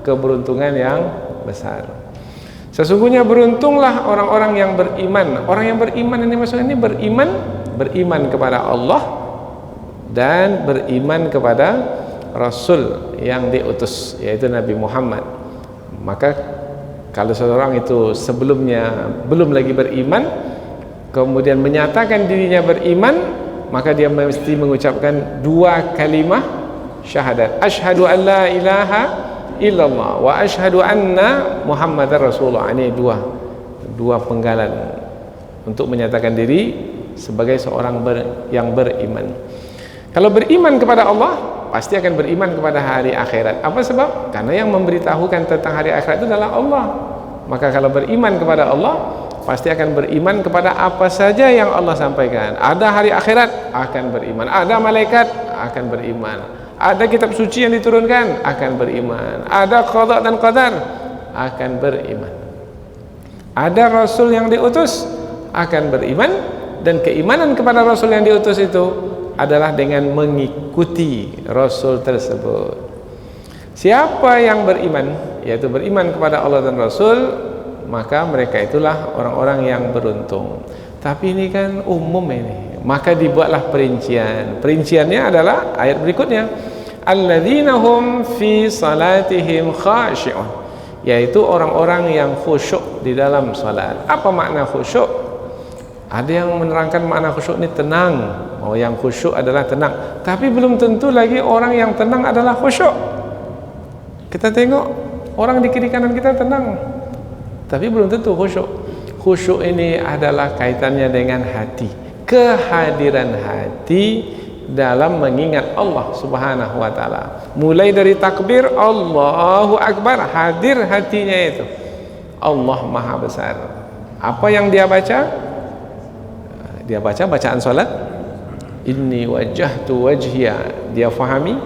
Keberuntungan yang besar. Sesungguhnya beruntunglah orang-orang yang beriman. Orang yang beriman ini maksudnya ini beriman kepada Allah dan beriman kepada Rasul yang diutus, yaitu Nabi Muhammad. Maka kalau seseorang itu sebelumnya belum lagi beriman, kemudian menyatakan dirinya beriman, maka dia mesti mengucapkan dua kalimah syahadat, asyhadu an la ilaha illallah wa asyhadu anna muhammadar rasulullah. Ini dua penggalan untuk menyatakan diri sebagai seorang yang beriman. Kalau beriman kepada Allah, pasti akan beriman kepada hari akhirat. Apa sebab? Karena yang memberitahukan tentang hari akhirat itu adalah Allah. Maka kalau beriman kepada Allah, pasti akan beriman kepada apa saja yang Allah sampaikan. Ada hari akhirat, akan beriman. Ada malaikat, akan beriman. Ada kitab suci yang diturunkan, akan beriman. Ada qada dan qadar, akan beriman. Ada rasul yang diutus, akan beriman. Dan keimanan kepada rasul yang diutus itu adalah dengan mengikuti rasul tersebut. Siapa yang beriman, yaitu beriman kepada Allah dan Rasul, maka mereka itulah orang-orang yang beruntung. Tapi ini kan umum ini, maka dibuatlah perincian. Perinciannya adalah ayat berikutnya, alladzina hum fi salatihim khashi'un, yaitu orang-orang yang khusyuk di dalam salat. Apa makna khusyuk? Ada yang menerangkan makna khusyuk ini tenang. Oh, yang khusyuk adalah tenang. Tapi belum tentu lagi orang yang tenang adalah khusyuk. Kita tengok orang di kiri kanan kita tenang, tapi belum tentu khusyuk. Khusyuk ini adalah kaitannya dengan hati, kehadiran hati dalam mengingat Allah Subhanahu wa taala. Mulai dari takbir Allahu Akbar, hadir hatinya itu. Allah Maha Besar. Apa yang dia baca? Dia baca bacaan salat. Inni wajjahtu wajhiya, dia fahami.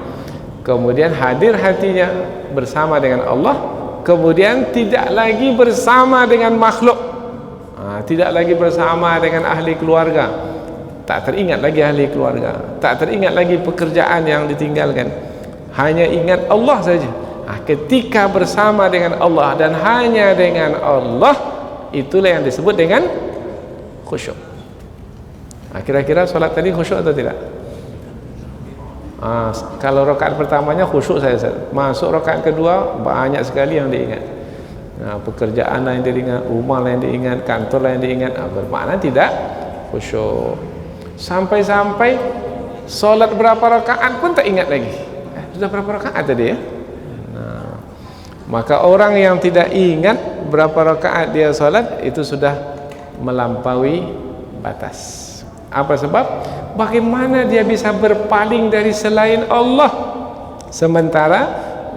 Kemudian hadir hatinya bersama dengan Allah. Kemudian tidak lagi bersama dengan makhluk, tidak lagi bersama dengan ahli keluarga, tak teringat lagi ahli keluarga, tak teringat lagi pekerjaan yang ditinggalkan, hanya ingat Allah saja. Ketika bersama dengan Allah dan hanya dengan Allah, itulah yang disebut dengan khusyuk. Kira-kira solat tadi khusyuk atau tidak? Kalau rakaat pertamanya khusyuk saya, masuk rakaat kedua banyak sekali yang diingat. Pekerjaan yang diingat, rumah yang diingat, kantor yang diingat, bermakna tidak khusyuk. Sampai-sampai solat berapa rakaat pun tak ingat lagi. Sudah berapa rakaat tadi ya? Maka orang yang tidak ingat berapa rakaat dia solat, itu sudah melampaui batas. Apa sebab? Bagaimana dia bisa berpaling dari selain Allah sementara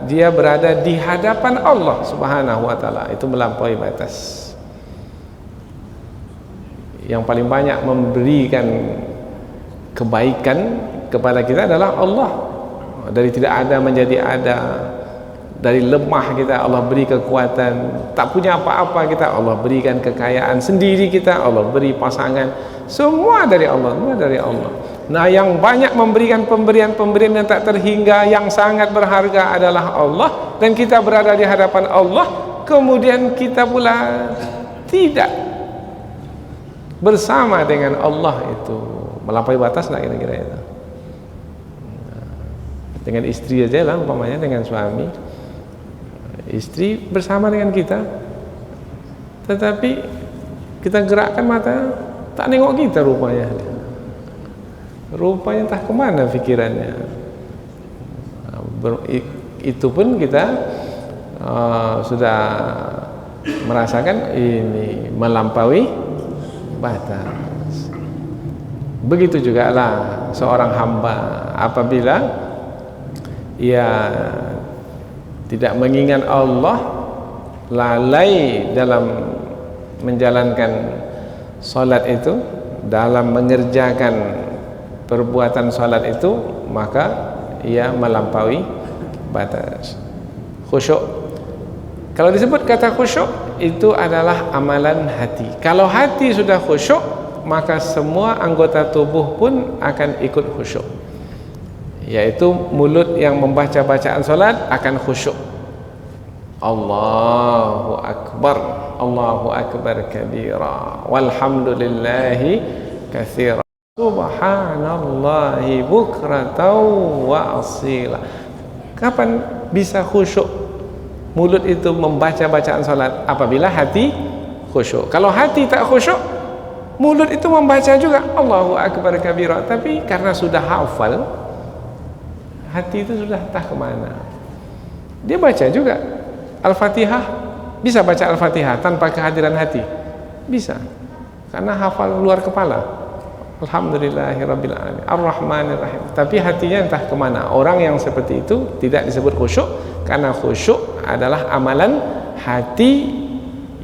dia berada di hadapan Allah Subhanahu wa taala? Itu melampaui batas. Yang paling banyak memberikan kebaikan kepada kita adalah Allah. Dari tidak ada menjadi ada, dari lemah kita Allah beri kekuatan, tak punya apa-apa kita Allah berikan kekayaan sendiri, kita Allah beri pasangan, semua dari Allah, semua dari Allah. Nah, yang banyak memberikan pemberian-pemberian yang tak terhingga, yang sangat berharga adalah Allah, dan kita berada di hadapan Allah, kemudian kita pula tidak bersama dengan Allah, itu melampaui batas nak kira-kira itu. Dengan istri aja lah umpamanya, dengan suami, istri bersama dengan kita, tetapi kita gerakkan mata, tak nengok kita rupanya entah kemana pikirannya. Itu pun kita sudah merasakan ini melampaui batas. Begitu juga lah seorang hamba apabila ia tidak mengingat Allah, lalai dalam menjalankan salat itu, dalam mengerjakan perbuatan salat itu, maka ia melampaui batas. Khusyuk, kalau disebut kata khusyuk, itu adalah amalan hati. Kalau hati sudah khusyuk, maka semua anggota tubuh pun akan ikut khusyuk, yaitu mulut yang membaca bacaan salat akan khusyuk. Allahu Akbar, Allahu Akbar kabira, walhamdulillahi katsira, subhanallahi bukratan wa asila. Kapan bisa khusyuk mulut itu membaca bacaan salat? Apabila hati khusyuk. Kalau hati tak khusyuk, Mulut itu membaca juga Allahu Akbar kabira, tapi karena sudah hafal, hati itu sudah entah kemana. Dia baca juga Al-Fatihah, bisa baca Al-Fatihah tanpa kehadiran hati, bisa, karena hafal luar kepala. Alhamdulillahirabbil alamin Ar-Rahmanir Rahim, tapi hatinya entah kemana. Orang yang seperti itu tidak disebut khusyuk, karena khusyuk adalah amalan hati,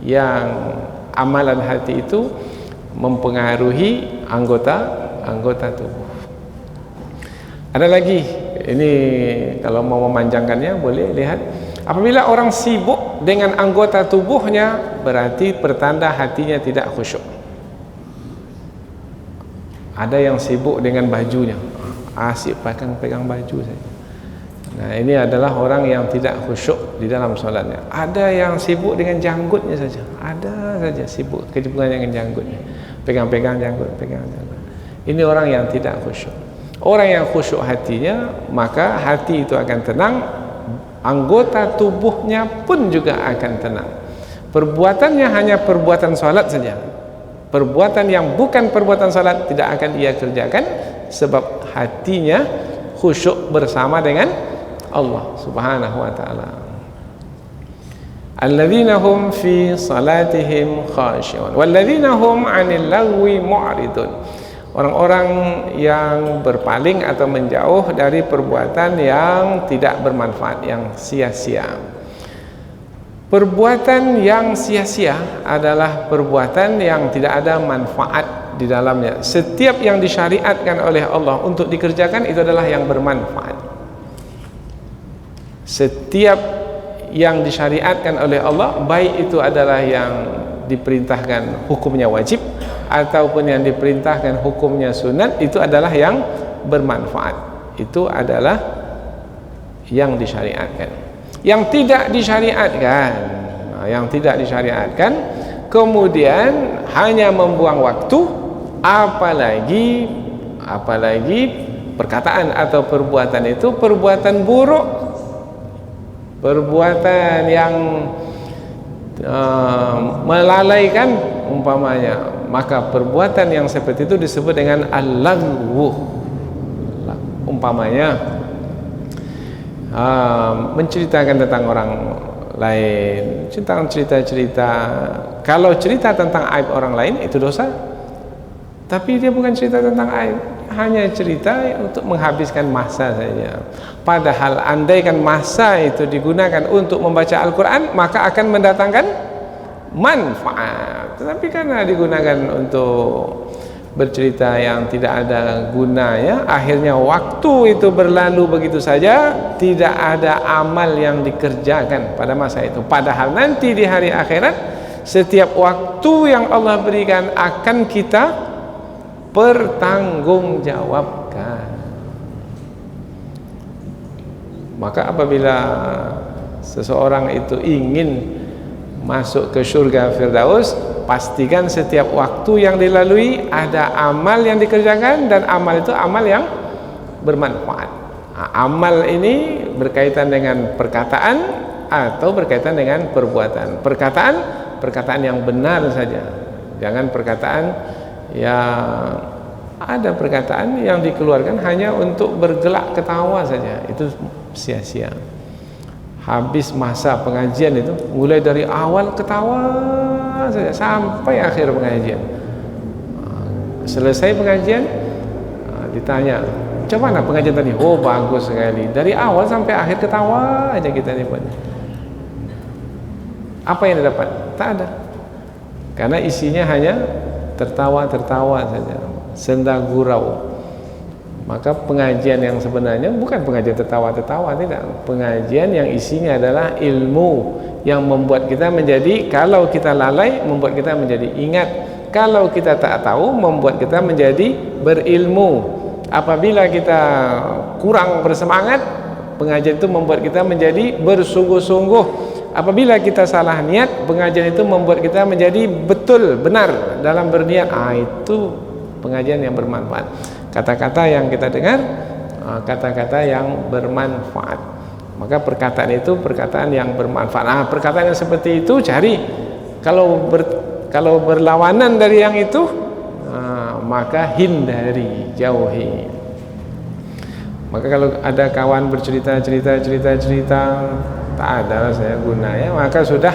yang amalan hati itu mempengaruhi anggota tubuh. Ada lagi, ini kalau mau memanjangkannya boleh lihat, apabila orang sibuk dengan anggota tubuhnya, berarti pertanda hatinya tidak khusyuk. Ada yang sibuk dengan bajunya, asyik pegang baju saja. Nah, ini adalah orang yang tidak khusyuk di dalam solatnya. Ada yang sibuk dengan janggutnya saja, ada saja sibuk kecibukan dengan janggutnya, pegang janggut. Ini orang yang tidak khusyuk. Orang yang khusyuk hatinya, maka hati itu akan tenang, anggota tubuhnya pun juga akan tenang. Perbuatannya hanya perbuatan solat saja. Perbuatan yang bukan perbuatan salat tidak akan ia kerjakan, sebab hatinya khusyuk bersama dengan Allah Subhanahu wa taala. Alladzina hum fi salatihim khashi'un walladzina hum 'anil lagwi mu'ridun. Orang-orang yang berpaling atau menjauh dari perbuatan yang tidak bermanfaat, yang sia-sia. Perbuatan yang sia-sia adalah perbuatan yang tidak ada manfaat di dalamnya. Setiap yang disyariatkan oleh Allah untuk dikerjakan itu adalah yang bermanfaat. Setiap yang disyariatkan oleh Allah, baik itu adalah yang diperintahkan hukumnya wajib ataupun yang diperintahkan hukumnya sunat, itu adalah yang bermanfaat. Itu adalah yang disyariatkan. Yang tidak disyariatkan, kemudian hanya membuang waktu, apalagi perkataan atau perbuatan itu perbuatan buruk, perbuatan yang melalaikan umpamanya, maka perbuatan yang seperti itu disebut dengan al-lagwu. Umpamanya menceritakan tentang orang lain, tentang cerita-cerita. Kalau cerita tentang aib orang lain itu dosa, tapi dia bukan cerita tentang aib, hanya cerita untuk menghabiskan masa saja. Padahal andaikan masa itu digunakan untuk membaca Al-Quran, maka akan mendatangkan manfaat. Tetapi karena digunakan untuk bercerita yang tidak ada gunanya, akhirnya waktu itu berlalu begitu saja, tidak ada amal yang dikerjakan pada masa itu. Padahal nanti di hari akhirat, setiap waktu yang Allah berikan akan kita pertanggungjawabkan. Maka apabila seseorang itu ingin masuk ke surga Firdaus, pastikan setiap waktu yang dilalui ada amal yang dikerjakan, dan amal itu amal yang bermanfaat. Amal ini berkaitan dengan perkataan atau berkaitan dengan perbuatan. Perkataan yang benar saja, jangan perkataan yang ada perkataan yang dikeluarkan hanya untuk bergelak ketawa saja, itu sia-sia. Habis masa pengajian itu, mulai dari awal ketawa saja sampai akhir pengajian. Selesai pengajian, ditanya, macam mana pengajian tadi? Oh, bagus sekali. Dari awal sampai akhir ketawa aja kita nih. Apa yang didapat? Tak ada. Karena isinya hanya tertawa-tertawa saja, senda gurau. Maka pengajian yang sebenarnya bukan pengajian tertawa-tertawa, tidak. Pengajian yang isinya adalah ilmu yang membuat kita menjadi, kalau kita lalai membuat kita menjadi ingat, kalau kita tak tahu membuat kita menjadi berilmu. Apabila kita kurang bersemangat, pengajian itu membuat kita menjadi bersungguh-sungguh. Apabila kita salah niat, pengajian itu membuat kita menjadi betul, benar dalam berniat. Itu pengajian yang bermanfaat. Kata-kata yang kita dengar, kata-kata yang bermanfaat. Maka perkataan itu perkataan yang bermanfaat. Perkataan yang seperti itu cari. Kalau berlawanan dari yang itu, maka hindari, jauhi. Maka kalau ada kawan bercerita tak ada saya guna ya, maka sudah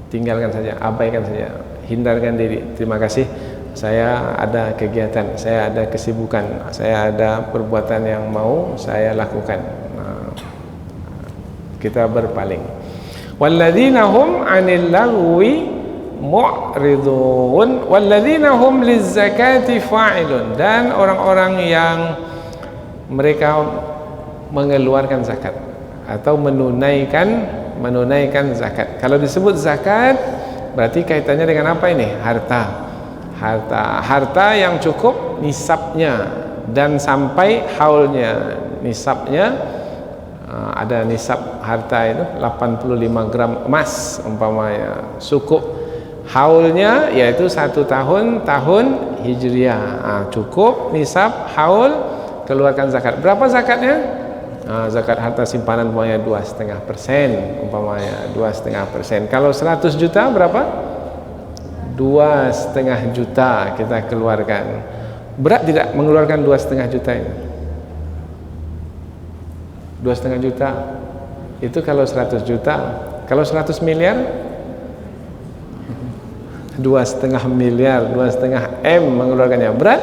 tinggalkan saja, abaikan saja, hindarkan diri. Terima kasih, saya ada kegiatan, saya ada kesibukan, saya ada perbuatan yang mau saya lakukan. Kita berpaling. Walladzina hum 'anil lagwi mu'ridun walladzina hum lizzakati fa'ilun, dan orang-orang yang mereka mengeluarkan zakat atau menunaikan zakat. Kalau disebut zakat berarti kaitannya dengan apa ini? Harta yang cukup nisabnya dan sampai haulnya. Nisabnya ada nisab harta itu 85 gram emas umpamanya, cukup. Haulnya yaitu 1 tahun hijriah. Cukup nisab, haul, keluarkan zakat. Berapa zakatnya? Zakat harta simpanan umpamanya 2,5% umpamanya 2,5%. Kalau 100 juta berapa? 2,5 juta kita keluarkan. Berat tidak mengeluarkan 2,5 juta ini? 2,5 juta itu kalau 100 juta. Kalau 100 miliar 2,5 miliar, 2,5 M mengeluarkannya. Berat?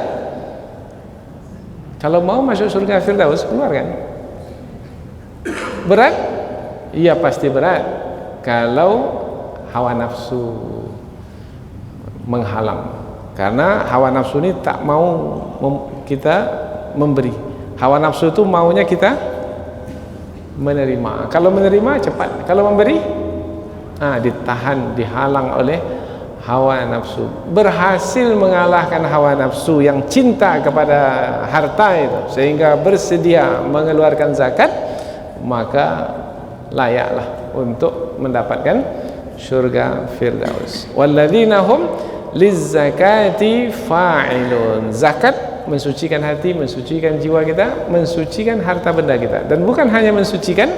Kalau mau masuk surga Firdaus, keluarkan. Berat? Iya pasti berat. Kalau hawa nafsu menghalang, karena hawa nafsu ini tak mau kita memberi. Hawa nafsu itu maunya kita menerima. Kalau menerima cepat, kalau memberi ditahan, dihalang oleh hawa nafsu. Berhasil mengalahkan hawa nafsu yang cinta kepada harta itu sehingga bersedia mengeluarkan zakat, maka layaklah untuk mendapatkan syurga Firdaus. Walladzina hum lizzakati fa'ilun. Zakat mensucikan hati, mensucikan jiwa kita, mensucikan harta benda kita. Dan bukan hanya mensucikan,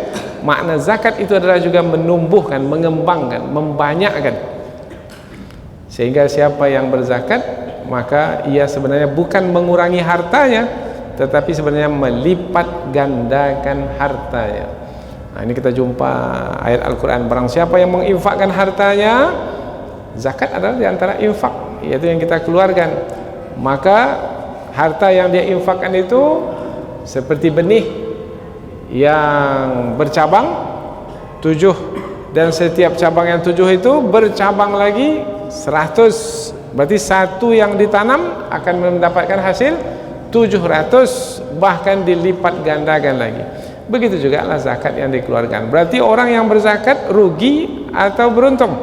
makna zakat itu adalah juga menumbuhkan, mengembangkan, membanyakkan. Sehingga siapa yang berzakat, maka ia sebenarnya bukan mengurangi hartanya, tetapi sebenarnya melipat gandakan hartanya. Ini kita jumpa ayat Al-Quran, barang siapa yang menginfakkan hartanya, zakat adalah diantara infak, yaitu yang kita keluarkan, maka harta yang dia infakkan itu seperti benih yang bercabang 7, dan setiap cabang yang 7 itu bercabang lagi 100. Berarti satu yang ditanam akan mendapatkan hasil 700, bahkan dilipat gandakan lagi. Begitu juga lah zakat yang dikeluarkan. Berarti orang yang berzakat rugi atau beruntung?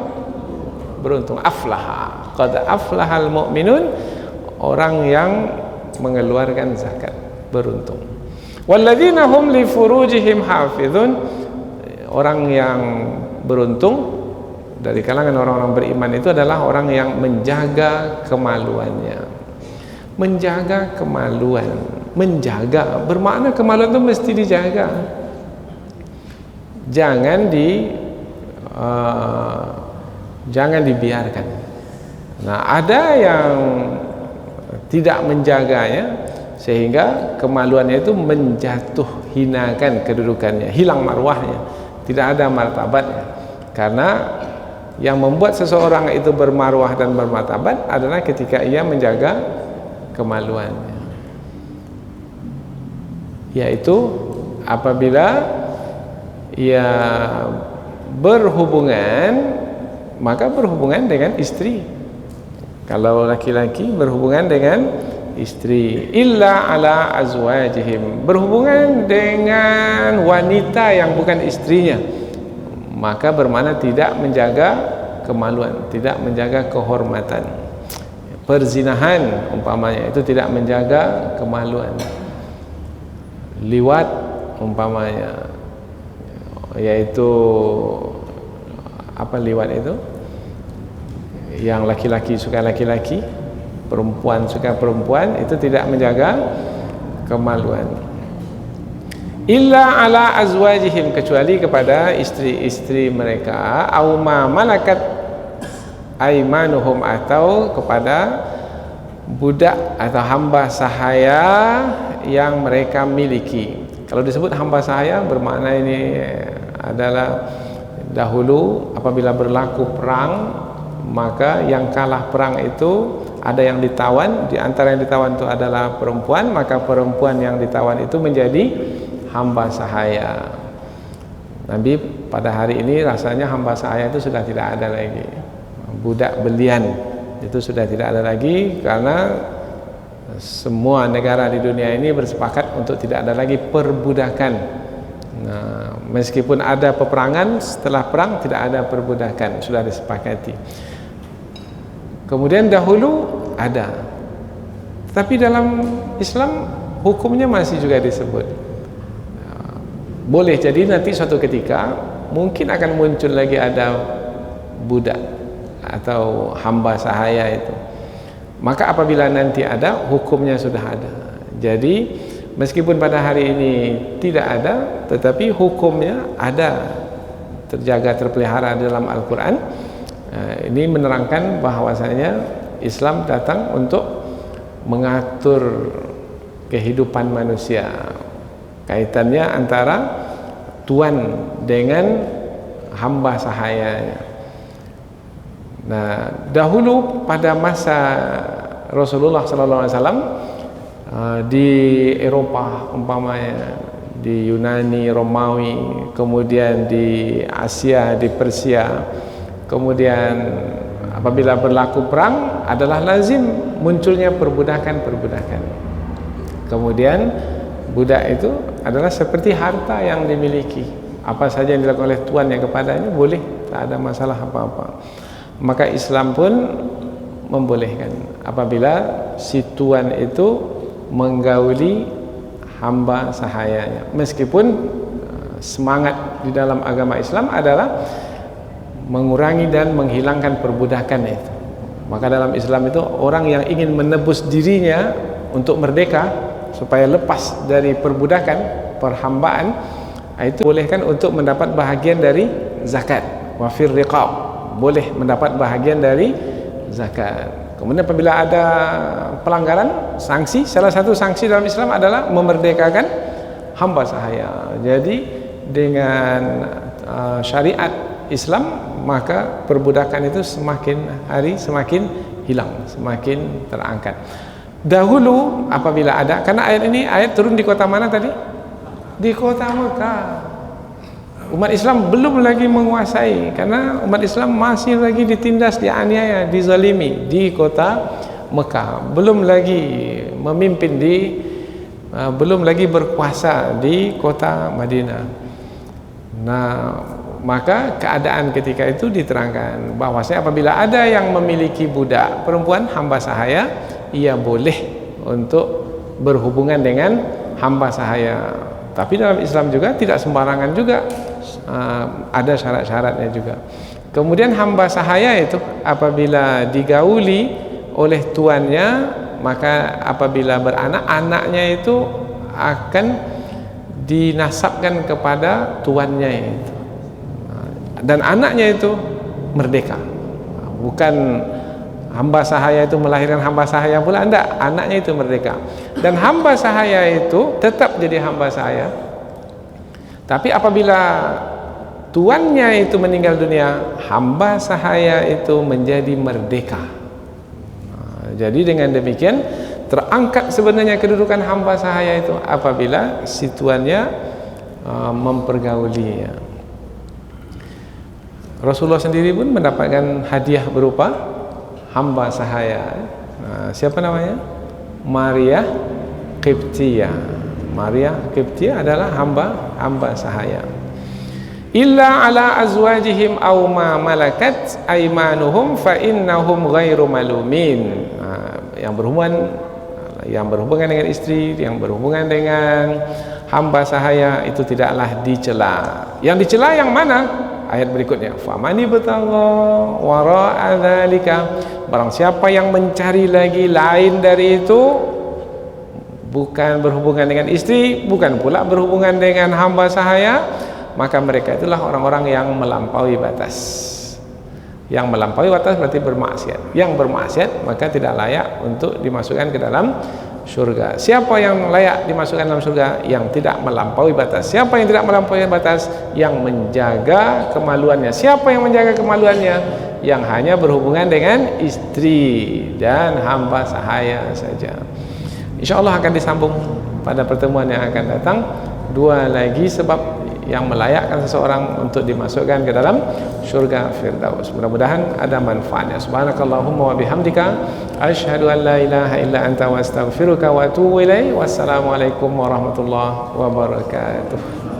Beruntung. Aflaha, qad aflahal mu'minun, orang yang mengeluarkan zakat beruntung. Walladzina hum li furujihim hafizun, orang yang beruntung dari kalangan orang-orang beriman itu adalah orang yang menjaga kemaluannya. Menjaga kemaluan, menjaga bermakna kemaluan itu mesti dijaga. Jangan dibiarkan. Nah, ada yang tidak menjaganya sehingga kemaluannya itu menjatuh hinakan kedudukannya, hilang marwahnya, tidak ada martabatnya. Karena yang membuat seseorang itu bermarwah dan bermartabat adalah ketika ia menjaga kemaluannya, yaitu apabila ia berhubungan, maka berhubungan dengan istri. Kalau laki-laki berhubungan dengan istri, illa ala azwajihim, berhubungan dengan wanita yang bukan istrinya, maka bermakna tidak menjaga kemaluan, tidak menjaga kehormatan. Perzinahan umpamanya itu tidak menjaga kemaluan. Liwat umpamanya, yaitu apa liwat itu? Yang laki-laki suka laki-laki, perempuan suka perempuan, itu tidak menjaga kemaluan. Illa ala azwajihim, kecuali kepada istri-istri mereka, au ma malakat aimanuhum, atau kepada budak atau hamba sahaya yang mereka miliki. Kalau disebut hamba sahaya bermakna ini adalah dahulu apabila berlaku perang, maka yang kalah perang itu ada yang ditawan, di antara yang ditawan itu adalah perempuan, maka perempuan yang ditawan itu menjadi hamba sahaya. Nabi pada hari ini rasanya hamba sahaya itu sudah tidak ada lagi. Budak belian itu sudah tidak ada lagi, karena semua negara di dunia ini bersepakat untuk tidak ada lagi perbudakan. Nah, meskipun ada peperangan, setelah perang tidak ada perbudakan, sudah disepakati. Kemudian dahulu ada, tapi dalam Islam hukumnya masih juga disebut. Boleh jadi nanti suatu ketika mungkin akan muncul lagi ada budak atau hamba sahaya itu. Maka apabila nanti ada, hukumnya sudah ada. Jadi meskipun pada hari ini tidak ada, tetapi hukumnya ada, terjaga, terpelihara dalam Al-Quran. Ini menerangkan bahwasanya Islam datang untuk mengatur kehidupan manusia, kaitannya antara tuan dengan hamba sahayanya. Nah, dahulu pada masa Rasulullah SAW di Eropa umpamanya, di Yunani, Romawi, kemudian di Asia, di Persia, kemudian apabila berlaku perang adalah lazim munculnya perbudakan-perbudakan. Kemudian budak itu adalah seperti harta yang dimiliki, apa saja yang dilakukan oleh tuan yang kepadanya boleh, tak ada masalah apa-apa. Maka Islam pun membolehkan apabila si tuan itu menggauli hamba sahayanya, meskipun semangat di dalam agama Islam adalah mengurangi dan menghilangkan perbudakan itu. Maka dalam Islam itu orang yang ingin menebus dirinya untuk merdeka, supaya lepas dari perbudakan, perhambaan, itu bolehkan untuk mendapat bahagian dari zakat. Wa fir riqab, boleh mendapat bahagian dari zakat. Kemudian apabila ada pelanggaran, sanksi, salah satu sanksi dalam Islam adalah memerdekakan hamba sahaya. Jadi dengan syariat Islam, maka perbudakan itu semakin hari semakin hilang, semakin terangkat. Dahulu apabila ada, karena ayat ini ayat turun di kota mana tadi? Di kota Mekah. Umat Islam belum lagi menguasai, karena umat Islam masih lagi ditindas, dianiaya, dizalimi di kota Mekah. Belum lagi memimpin belum lagi berkuasa di kota Madinah. Nah, maka keadaan ketika itu diterangkan bahwasanya apabila ada yang memiliki budak perempuan hamba sahaya, ia boleh untuk berhubungan dengan hamba sahaya. Tapi dalam Islam juga tidak sembarangan juga, ada syarat-syaratnya juga. Kemudian hamba sahaya itu apabila digauli oleh tuannya, maka apabila beranak, anaknya itu akan dinasabkan kepada tuannya itu, dan anaknya itu merdeka. Bukan hamba sahaya itu melahirkan hamba sahaya pula, enggak, anaknya itu merdeka. Dan hamba sahaya itu tetap jadi hamba sahaya, tapi apabila tuannya itu meninggal dunia, hamba sahaya itu menjadi merdeka. Jadi dengan demikian terangkat sebenarnya kedudukan hamba sahaya itu apabila si tuannya mempergaulinya. Rasulullah sendiri pun mendapatkan hadiah berupa hamba sahaya. Siapa namanya? Maria Qibtiyah. Maria Qibtiyah adalah hamba sahaya. Illa ala azwajihim aw ma malakat aymanuhum fa innahum ghairu malumin. Yang berhubungan dengan istri, yang berhubungan dengan hamba sahaya itu tidaklah dicela. Yang dicela yang mana? Ayat berikutnya, famani batagha wara'a dzalika, barang siapa yang mencari lagi lain dari itu, bukan berhubungan dengan istri, bukan pula berhubungan dengan hamba sahaya, maka mereka itulah orang-orang yang melampaui batas. Yang melampaui batas berarti bermaksiat. Yang bermaksiat maka tidak layak untuk dimasukkan ke dalam syurga. Siapa yang layak dimasukkan dalam syurga? Yang tidak melampaui batas. Siapa yang tidak melampaui batas? Yang menjaga kemaluannya. Siapa yang menjaga kemaluannya? Yang hanya berhubungan dengan istri dan hamba sahaya saja. InsyaAllah akan disambung pada pertemuan yang akan datang. Dua lagi sebab yang melayakkan seseorang untuk dimasukkan ke dalam syurga Firdaus. Mudah-mudahan ada manfaatnya. Subhanakallahumma wa bihamdika asyhadu an la ilaha illa anta wa astaghfiruka wa atubu ilaik. Wassalamualaikum warahmatullahi wabarakatuh.